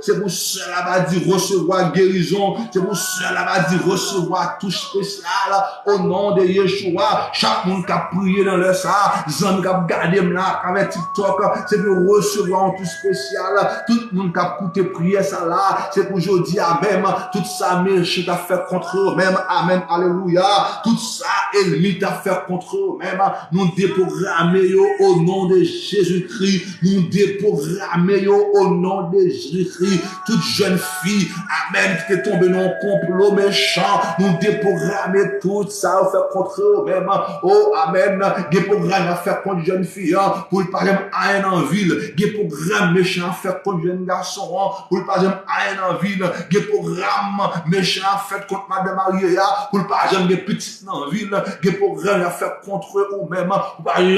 c'est pour cela va dire recevoir guérison, c'est pour cela va dire recevoir touche spéciale au nom de Yeshua. Chaque monde qui a prié dans le ça, gens qui a gardé là avec TikTok, c'est pour recevoir un touche spécial. Tout le monde qui a écouté prier ça là, c'est pour aujourd'hui à même tout ça méchant t'a fait contre eux même. Amen, alléluia. Tout ça ennemi t'a fait contre eux même. Nous déprogrammer au nom de Jésus-Christ. Nous déprogrammer au nom de Jésus-Christ. Toute jeune fille, amen, qui est tombée dans un complot méchant, nous déprogrammer tout ça au fait contre eux même. Oh, amen. Déprogramme à faire contre jeune fille, pour le parler à un en ville. Déprogramme méchant à faire contre jeune garçon, pour le parler à un en ville. Déprogramme méchant à faire contre madame Maria, pour le parler des petites en ville. Déprogramme à faire contre eux ou même, pour parler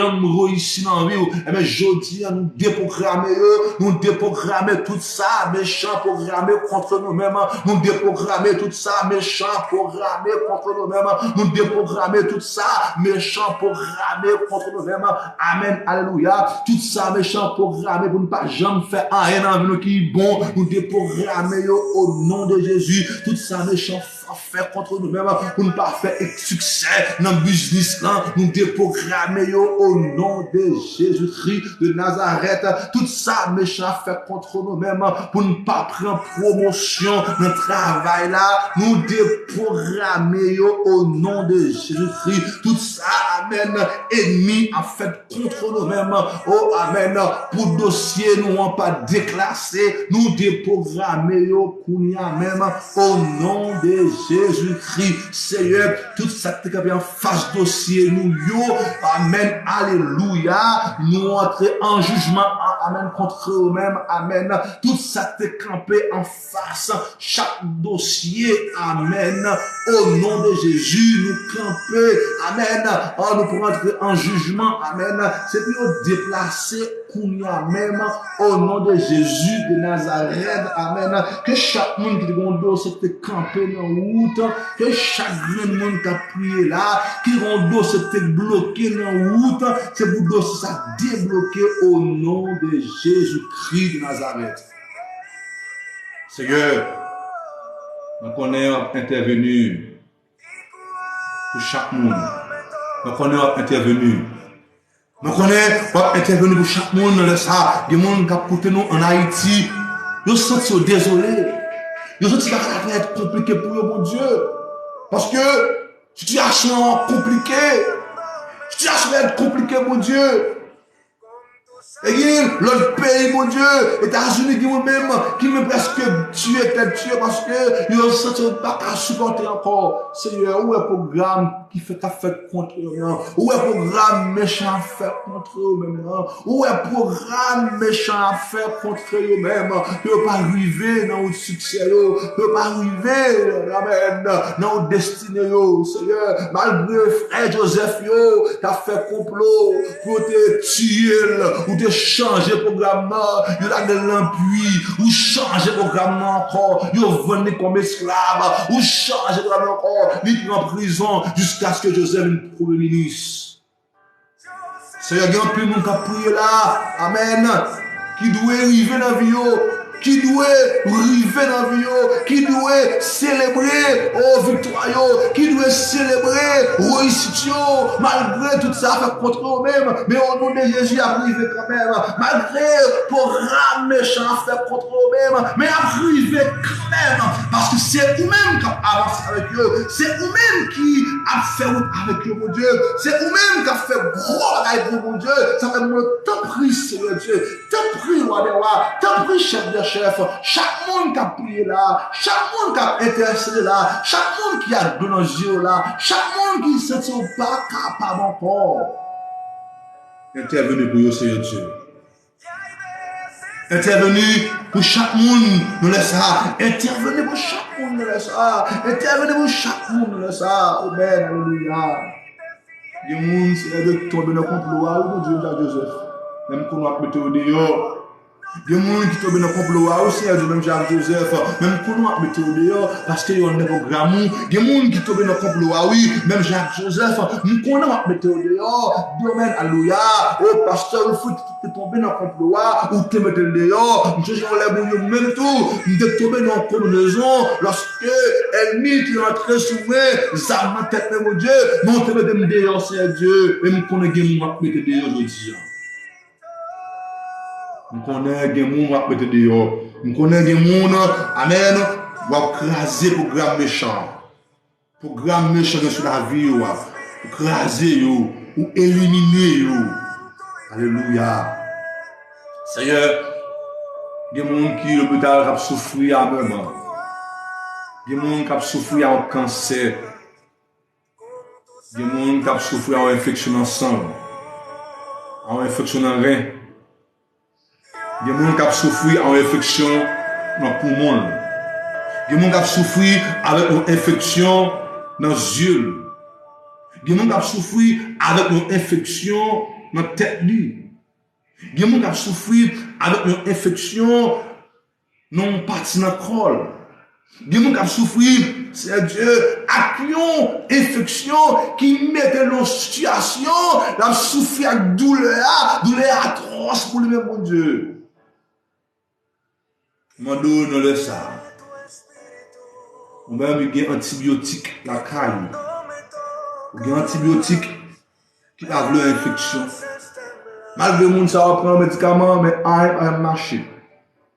ici dans la ville. Eh bien, jeudi, nous déprogrammer tout ça, méchant programmé contre nous-mêmes. Nous déprogrammer tout ça, méchant programmé contre nous-mêmes. Nous déprogrammer tout ça, méchant programmé contre nous-mêmes. Amen, alléluia. Tout ça, méchant programmé pour ne pas jamais faire rien en nous qui est bon. Nous déprogrammer au nom de Jésus. Tout ça, méchant faire contre nous-mêmes pour ne pas faire succès dans le business là. Nous déprogrammer au nom de Jésus-Christ de Nazareth. Tout ça, méchant faire contre nous-mêmes pour ne pas prendre promotion dans le travail là. Nous déprogrammer au nom de Jésus-Christ. Tout ça, amen, ennemi a fait contre nous-mêmes. Oh, amen, pour dossier nous n'ont pas déclassé. Nous déprogrammer au même au nom de Jésus-Christ. Seigneur, tout ça qui est en face dossier nous yo. Amen, alléluia. Nous entrer en jugement. Amen, contre eux-mêmes. Amen. Tout ça qui est campé en face. Chaque dossier. Amen. Au nom de Jésus, nous camper. Amen. Oh, nous pourrons entrer en jugement. Amen. C'est pour nous déplacer. Même au nom de Jésus de Nazareth. Amen. Que chaque monde qui rondo s'était campé dans la route, que chaque monde qui a prié là, qui rondo s'était bloqué dans la route, c'est pour dossier ça débloquer au nom de Jésus-Christ de Nazareth. Seigneur, nous connaissons intervenu pour chaque monde. Nous connaissons intervenu. Nous connaissons intervenir pour chaque monde dans le ça. Des gens qui ont écouté nous en Haïti, ils se sentent désolés. Ils se sentent que ça va être compliqué pour eux, mon Dieu. Parce que situation compliquée. Situation va être compliquée, mon Dieu. Et l'autre pays, mon Dieu, États-Unis, qui me presque tué parce que ils se sentent pas qu'à supporter encore. Seigneur, où est le programme qui fait contre eux? Où est le programme méchant à faire contre eux-mêmes? Où est le programme méchant à faire contre eux-mêmes? Ils ne peuvent pas arriver dans le succès, ils ne peuvent pas arriver, amen, dans le destiné, Seigneur. Malgré frère Joseph, qui a fait complot pour te tuer, ou te changer le programme, il a de l'appui, ou changer le programme encore, il venir comme esclave, ou changer le programme encore, il est en prison jusqu'à ce que Joseph devienne premier ministre. Seigneur, il y a un peu de monde qui a prié là, amen, qui doit arriver dans la vie, qui doit arriver dans la vie, qui doit célébrer victoire, qui doit célébrer réussite, malgré tout ça, fait contre eux-mêmes, mais au nom de Jésus, arrivé quand même, malgré le programme méchant fait contre eux-mêmes, mais arrivé quand même, parce que c'est eux-mêmes qui avancent avec eux, c'est eux-mêmes qui a fait avec eux, mon Dieu, c'est eux-mêmes qui a fait gros avec vous, mon Dieu, ça fait mon temps pris, Seigneur Dieu, temps pris, roi des rois, temps pris, chef de chef, chaque monde qui a prié là, chaque monde qui a intercédé là, chaque monde qui a donné les yeux là, chaque monde qui ne se sent pas capable encore. Intervenez pour vous, Seigneur Dieu. Intervenez pour chaque monde, nous laisse ça. Intervenez pour chaque monde, nous laisse ça. Intervenez pour chaque monde, nous laisse ça. Amen, alléluia. Il y a des gens qui tombent dans le complot, mon Dieu, Joseph. Même qu'on va mettre au dehors. Il y a des gens qui tombent dans le complot aussi, même Jacques Joseph, même qu'on a mis au dehors parce qu'il y a un programme. Il y a des gens qui tombent dans le complot, oui, même Jacques Joseph, nous qu'on a mis au dehors, domaine, alléluia, oh pasteur, il faut que tu tombes dans le complot, ou tu mets au dehors, nous faisons les bouillons, même tout, nous tomber dans la combinaison, lorsque l'ennemi qui est entré souvent, ça m'a tête, mon Dieu, nous te mettons dehors, c'est Dieu, et nous connaissons des gens qui mettent dehors aujourd'hui. Nous connaissons des gens qui mettent dehors. Nous connaissons des gens, amen, qui vont craser le programme méchant. Le programme méchant sur la vie, pour craser, ou éliminer. Alléluia. Seigneur, il y a des gens qui ont souffert à même. Il y a des gens qui ont souffert à un cancer. Il y a des gens qui ont souffert à une infection dans le sang, à une infection dans le rein. Il y a des gens qui ont souffert à une infection dans le poumon. Il y a des gens qui ont souffert avec une infection dans les yeux. Il y a des gens qui ont souffert avec une infection dans la tête. Il y a des gens qui ont souffert avec une infection dans une partie de la col. Il y a des gens qui ont souffert, c'est Dieu, avec une infection qui mettait dans une situation, la souffrir avec douleur atroce pour lui-même, mon Dieu. Mando non le ça. On va même des antibiotiques la caille. Des antibiotiques qui a l'infection. Malgré le monde ça va prendre un médicament mais un marché.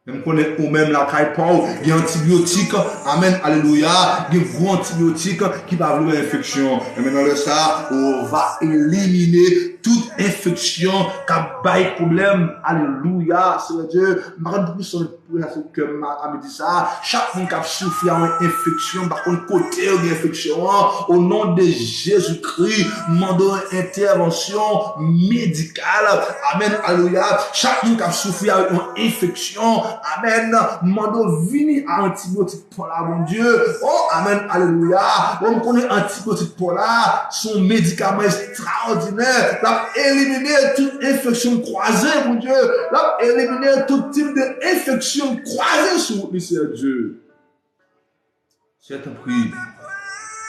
Même qu'on est ou même la caille pas, il y a antibiotiques, amen, alléluia, il y a gros antibiotiques qui va avoir l'infection. Et maintenant le ça, on va éliminer toute infection qui a problème. Alléluia, c'est Dieu. Marre plus sur que m'a dit ça. Chaque monde qui a souffert d'une infection, par contre côté d'une infection, au nom de Jésus-Christ, demandons une intervention médicale. Amen, alléluia. Chaque monde qui a souffert d'une infection, amen, demandons venir à antibiotique pour là, mon Dieu. Oh, amen, alléluia. On connaît antibiotique pour là, son médicament extraordinaire. Éliminer toute infection croisée, mon Dieu. Là, éliminer tout type d'infection croisée sur le Seigneur Dieu. Je t'en prie,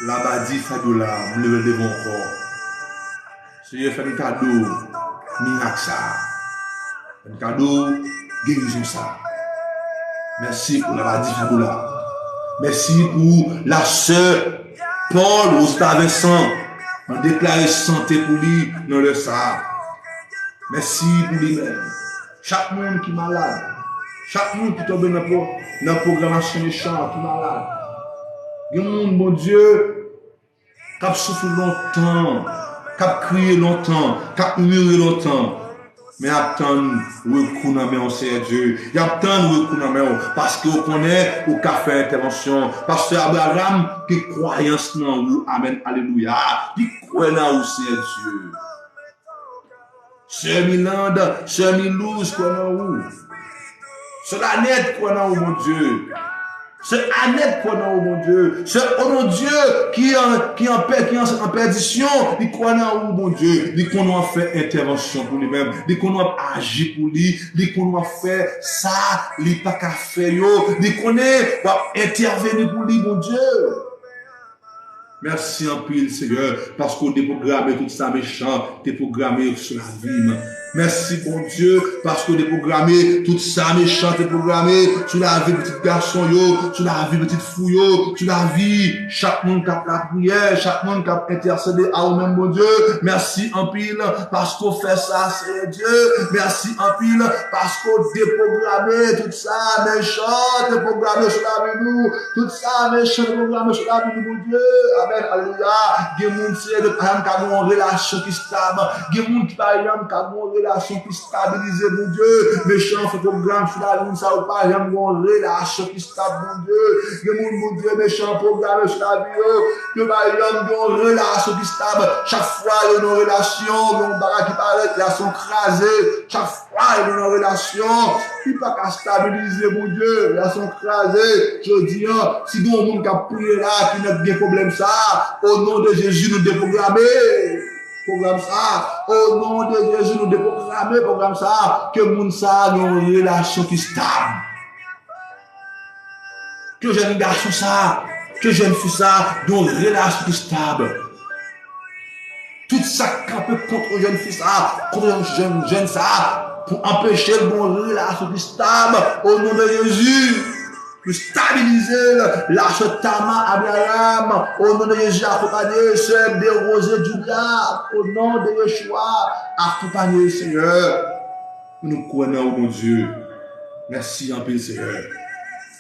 là-bas dit Fabiola, me lever devant encore. Seigneur, fais un cadeau, miracle ça. Un cadeau, guérison ça. Merci pour la dit Fabiola. Merci pour la sœur Paul aux Vincent. On déclare santé pour lui dans le ça. Merci pour lui-même. Chaque monde qui est malade, chaque monde qui tombe dans la programmation méchante qui est malade. Il y a un monde, mon Dieu, qui a souffert longtemps, qui a crié longtemps, qui a murmuré longtemps. Mais attendre recours dans main c'est Dieu. Il attend recours dans main parce que vous connaissez au café intervention. Pasteur Abraham qui croyance dans vous. Amen. Alléluia. Qui croit dans vous c'est Dieu. Sœur Milande, Sœur Milouze croit dans vous. Sœur Annette croit dans vous mon Dieu. C'est Annette croit dans vous, mon Dieu. C'est mon Dieu qui est en perdition. Il croit dans vous, mon Dieu. Il qu'on doit faire intervention pour lui-même. Il qu'on doit agir pour lui. Il qu'on doit faire ça. Il pas qu'à faire yo. Il qu'on doit intervenir pour lui, mon Dieu. Merci en pile, Seigneur, parce qu'on déprogramme tout ça méchant, déprogrammé sur la vie. Merci, bon Dieu, parce qu'on déprogramme tout ça méchant, déprogrammé sur la vie de petit garçon, yo, sur la vie de petite fouille, yo, sur la vie, chaque monde qui a la prière, chaque monde qui a intercédé à vous-même, mon Dieu. Merci en pile, parce qu'on fait ça, c'est Dieu. Merci en pile, parce qu'on déprogramme tout ça méchant, déprogrammé sur la vie de nous, tout ça méchant, déprogrammé sur la vie de mon Dieu. Amen, alléluia. Il y a des gens qui ont une relation qui est stable. Il y a des gens qui ont une relation qui est stabilisée, mon Dieu. Méchant, fait programme sur la lune, ça ou pas, il y a une relation qui est stable, mon Dieu. Il y a des gens, mon Dieu, méchant, programme sur la vie, il y a une relation qui est stable. Chaque fois, il y a une relation, il y a une barre qui paraît, il y a son crasé. Chaque fois, il y a une relation, il n'y a pas qu'à stabiliser, mon Dieu, il y a son crasé. Je dis, si il y a un monde qui a prié là, qui n'a pas de problème, ça, au nom de Jésus, nous déprogrammer. programme ça. Au nom de Jésus, nous déprogrammer programme ça. Que moun ça nous une relation qui stable. Que jeune garçon ça, que jeune fille ça, nous une relation qui stable. Tout ça campe contre jeune fille ça, contre jeune ça, pour empêcher le bon relation qui stable. Au nom de Jésus. Pour stabiliser l'achettement Abraham, au nom de Jésus, accompagner ce dérosé Julia, au nom de Yeshua, accompagner Seigneur. Nous croyons, mon Dieu. Merci en paix, Seigneur.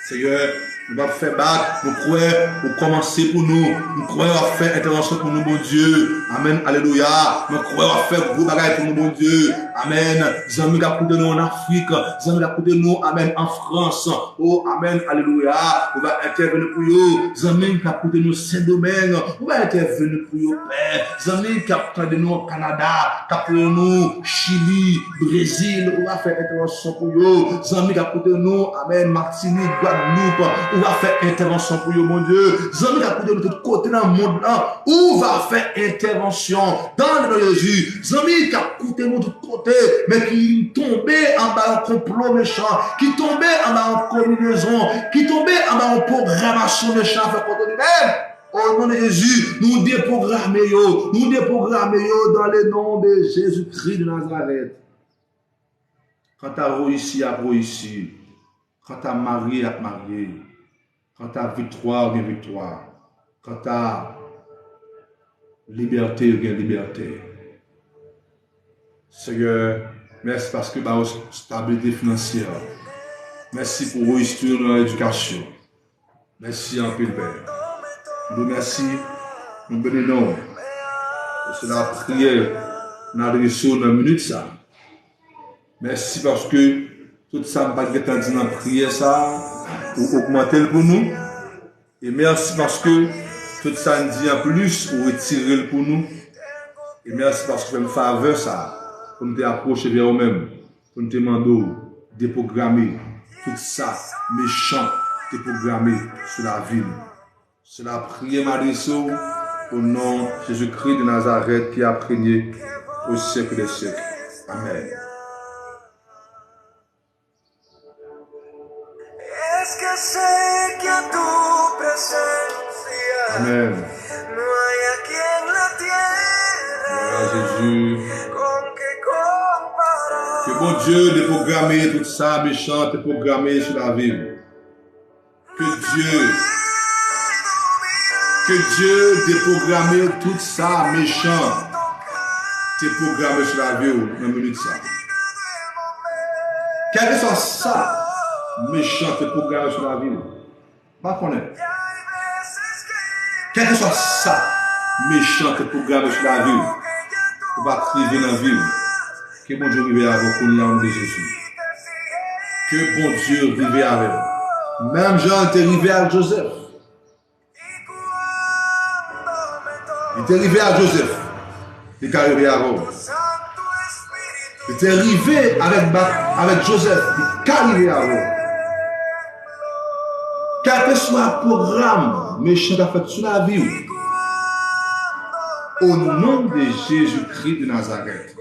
Seigneur, nous allons faire battre, nous croyons pour commencer pour nous croyons à faire intervention pour nous, mon Dieu. Amen, alléluia. Nous croyons à faire gros bagaille pour nous, mon Dieu. Amen. Zami qui a coûté nous en Afrique, Zami qui a coûté nous, amen, en France. Oh, amen, alléluia. On va intervenir pour eux. Zami qui a coûté nous Saint-Domingue, on va intervenir pour eux, Père. Zami qui a coûté nous au Canada, qui a coûté nous Chili, Brésil, on va faire intervention pour eux. Zami qui a coûté nous, amen, Martinique, Guadeloupe, on va faire intervention pour eux, mon Dieu. Zami qui a coûté nous de côté dans le monde là, on va faire intervention dans le nom de Jésus. Zami qui a coûté nous de côté, mais qui tombait en bas en complot méchant, qui tombait en bas en combinaison, qui tombait en bas en programmation méchant, fait contre nous-mêmes. Au nom de Jésus, nous déprogrammons dans le nom de Jésus-Christ de Nazareth. Quand tu as réussi à réussir, quand tu as marié à marier, quand tu as victoire, bien victoire, quand tu as liberté, bien liberté. Seigneur, merci parce que bah, stabilité financière. Merci pour réussir dans l'éducation. Merci en peu, Père. Nous merci, nous bénissons. C'est la prière, nous adressons dans la minute ça. Merci parce que tout ça n'a pas été dit dans la prière ça, pour augmenter pour nous. Et merci parce que tout ça nous dit en plus pour retirer pour nous. Et merci parce que vous me faveur ça. Pour nous approcher vers nous-mêmes, pour nous demander, déprogrammer tout ça, méchant, déprogrammer sur la ville. C'est la prière m'adresse au nom de Jésus-Christ de Nazareth qui a prégné au siècle des siècles. Amen. Amen. Jésus. Que bon Dieu déprogrammer tout ça méchant, déprogrammer sur la ville. Que Dieu déprogrammer tout ça méchant, déprogrammer sur la ville dans une minute ça. Quel que soit ça méchant, déprogrammer sur la ville. Pas connaître. Quel que soit ça méchant, déprogrammer sur la ville. On va crier dans la ville. Que bon Dieu vive avec vous, nom de Jésus. Que bon Dieu vive avec vous. Même Jean était arrivé à Joseph. Il était arrivé à Joseph. Il est arrivé à vous. Il était arrivé avec Joseph. Il est arrivé à vous. Quel que soit le programme méchant qu'a fait sur la vie, au nom de Jésus-Christ de Nazareth.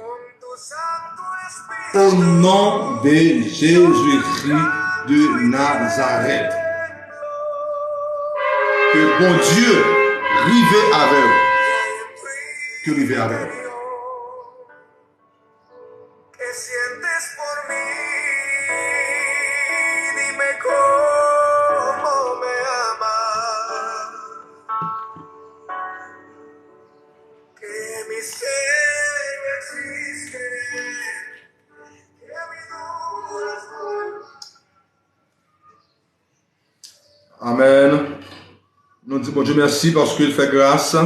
Au nom de Jésus-Christ de Nazareth. Que bon Dieu rive avec vous. Que rive avec vous. Amen. Nous disons bon Dieu merci parce qu'il fait grâce.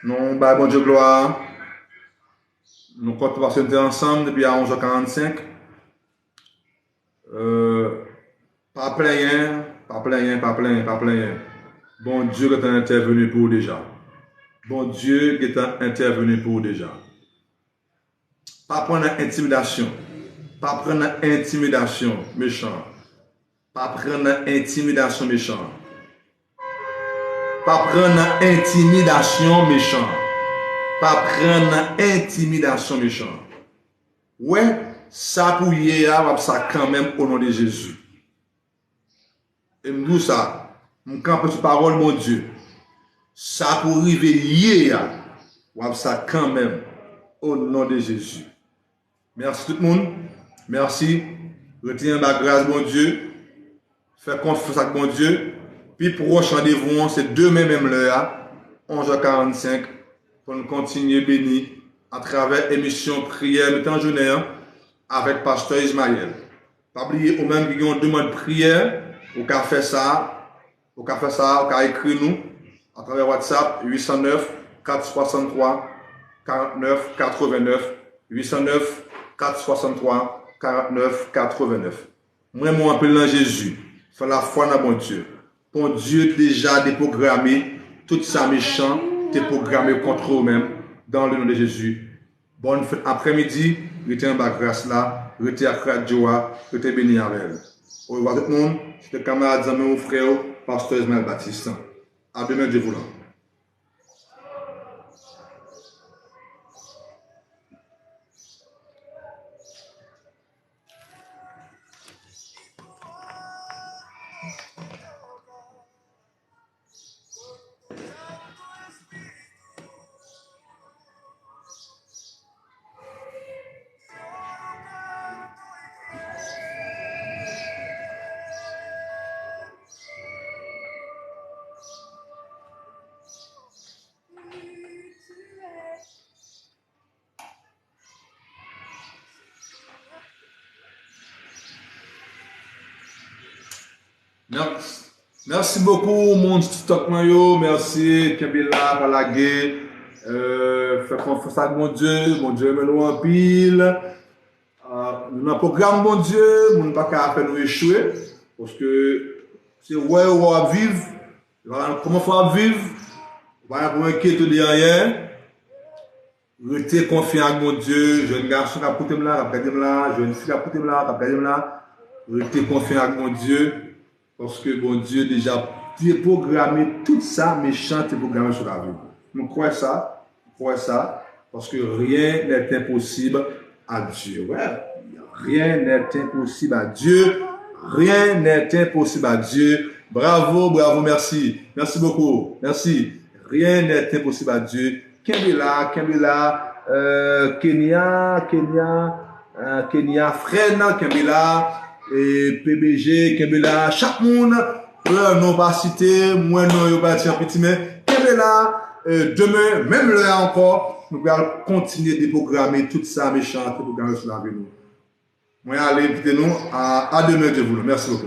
Nous bah bon Dieu gloire. Nous comptons passer ensemble depuis à 11h45. Pas plein. Bon Dieu qui est intervenu pour déjà. Bon Dieu qui est intervenu pour déjà. Pas prendre intimidation. Pas prendre intimidation méchant. Pas prendre intimidation méchant. Pas prendre intimidation méchant. pas prendre intimidation méchante. Ouais, ça pour hier, ça quand même au nom de Jésus. Et me dis ça, me campe sur parole mon Dieu. Ça pour arriver hier, ça quand même au nom de Jésus. Merci tout le monde. Merci. Retiens ma grâce, mon Dieu. Fais confiance avec mon Dieu. Puis prochain rendez-vous, c'est demain même l'heure, 11h45, pour nous continuer béni à travers l'émission Prière le temps journée avec Pasteur Ismaël. Pas oublier au même qui ont demande prière, au qu'a fait ça, au qu'a écrit nous à travers WhatsApp 809 463 49 89 809 463 49 89. Moi, mon appel dans Jésus. Fais la foi dans mon Dieu. Bon Dieu déjà déprogrammé tout ça méchant, déprogrammé contre eux-mêmes dans le nom de Jésus. Bonne fête après-midi, retiens ma grâce là, retiens à joie, retiens béni avec elle. Au revoir tout le monde, c'est le camarade, amis, mon frère, Pasteur Ismaël Baptiste. À demain, Dieu voulant. Merci beaucoup, mon stock mayo. Merci, Kebila, Palagé. Fait confiance à mon Dieu, me loue en pile. Dans le programme, mon Dieu, mon pas qu'à faire nous échouer. Parce que c'est ouais, on va vivre. Comment faut vivre? On va pas inquiéter de rien. Restez confiant avec mon Dieu. Jeune garçon qui a poussé là, qui a perdu là. Jeune fille qui a poussé là, qui a perdu là. Restez confiant avec mon Dieu. Parce que mon Dieu déjà déprogrammé tout ça méchant déprogrammé sur la vie. Nous croyons ça, parce que rien n'est impossible à Dieu. Ouais, rien n'est impossible à Dieu. Rien n'est impossible à Dieu. Bravo, bravo, merci. Merci beaucoup. Merci. Rien n'est impossible à Dieu. Kembila, Kenya, Frena, Kembila. Et PBG, Kembela, chaque monde, non pas cité, moi non, yo pas tiens petit, mais Kembela, demain, même là encore, nous allons continuer de déprogrammer tout ça méchant, déprogrammer sur la vie nous. Moi, allez, invitez-nous à demain, je vous le. Merci beaucoup.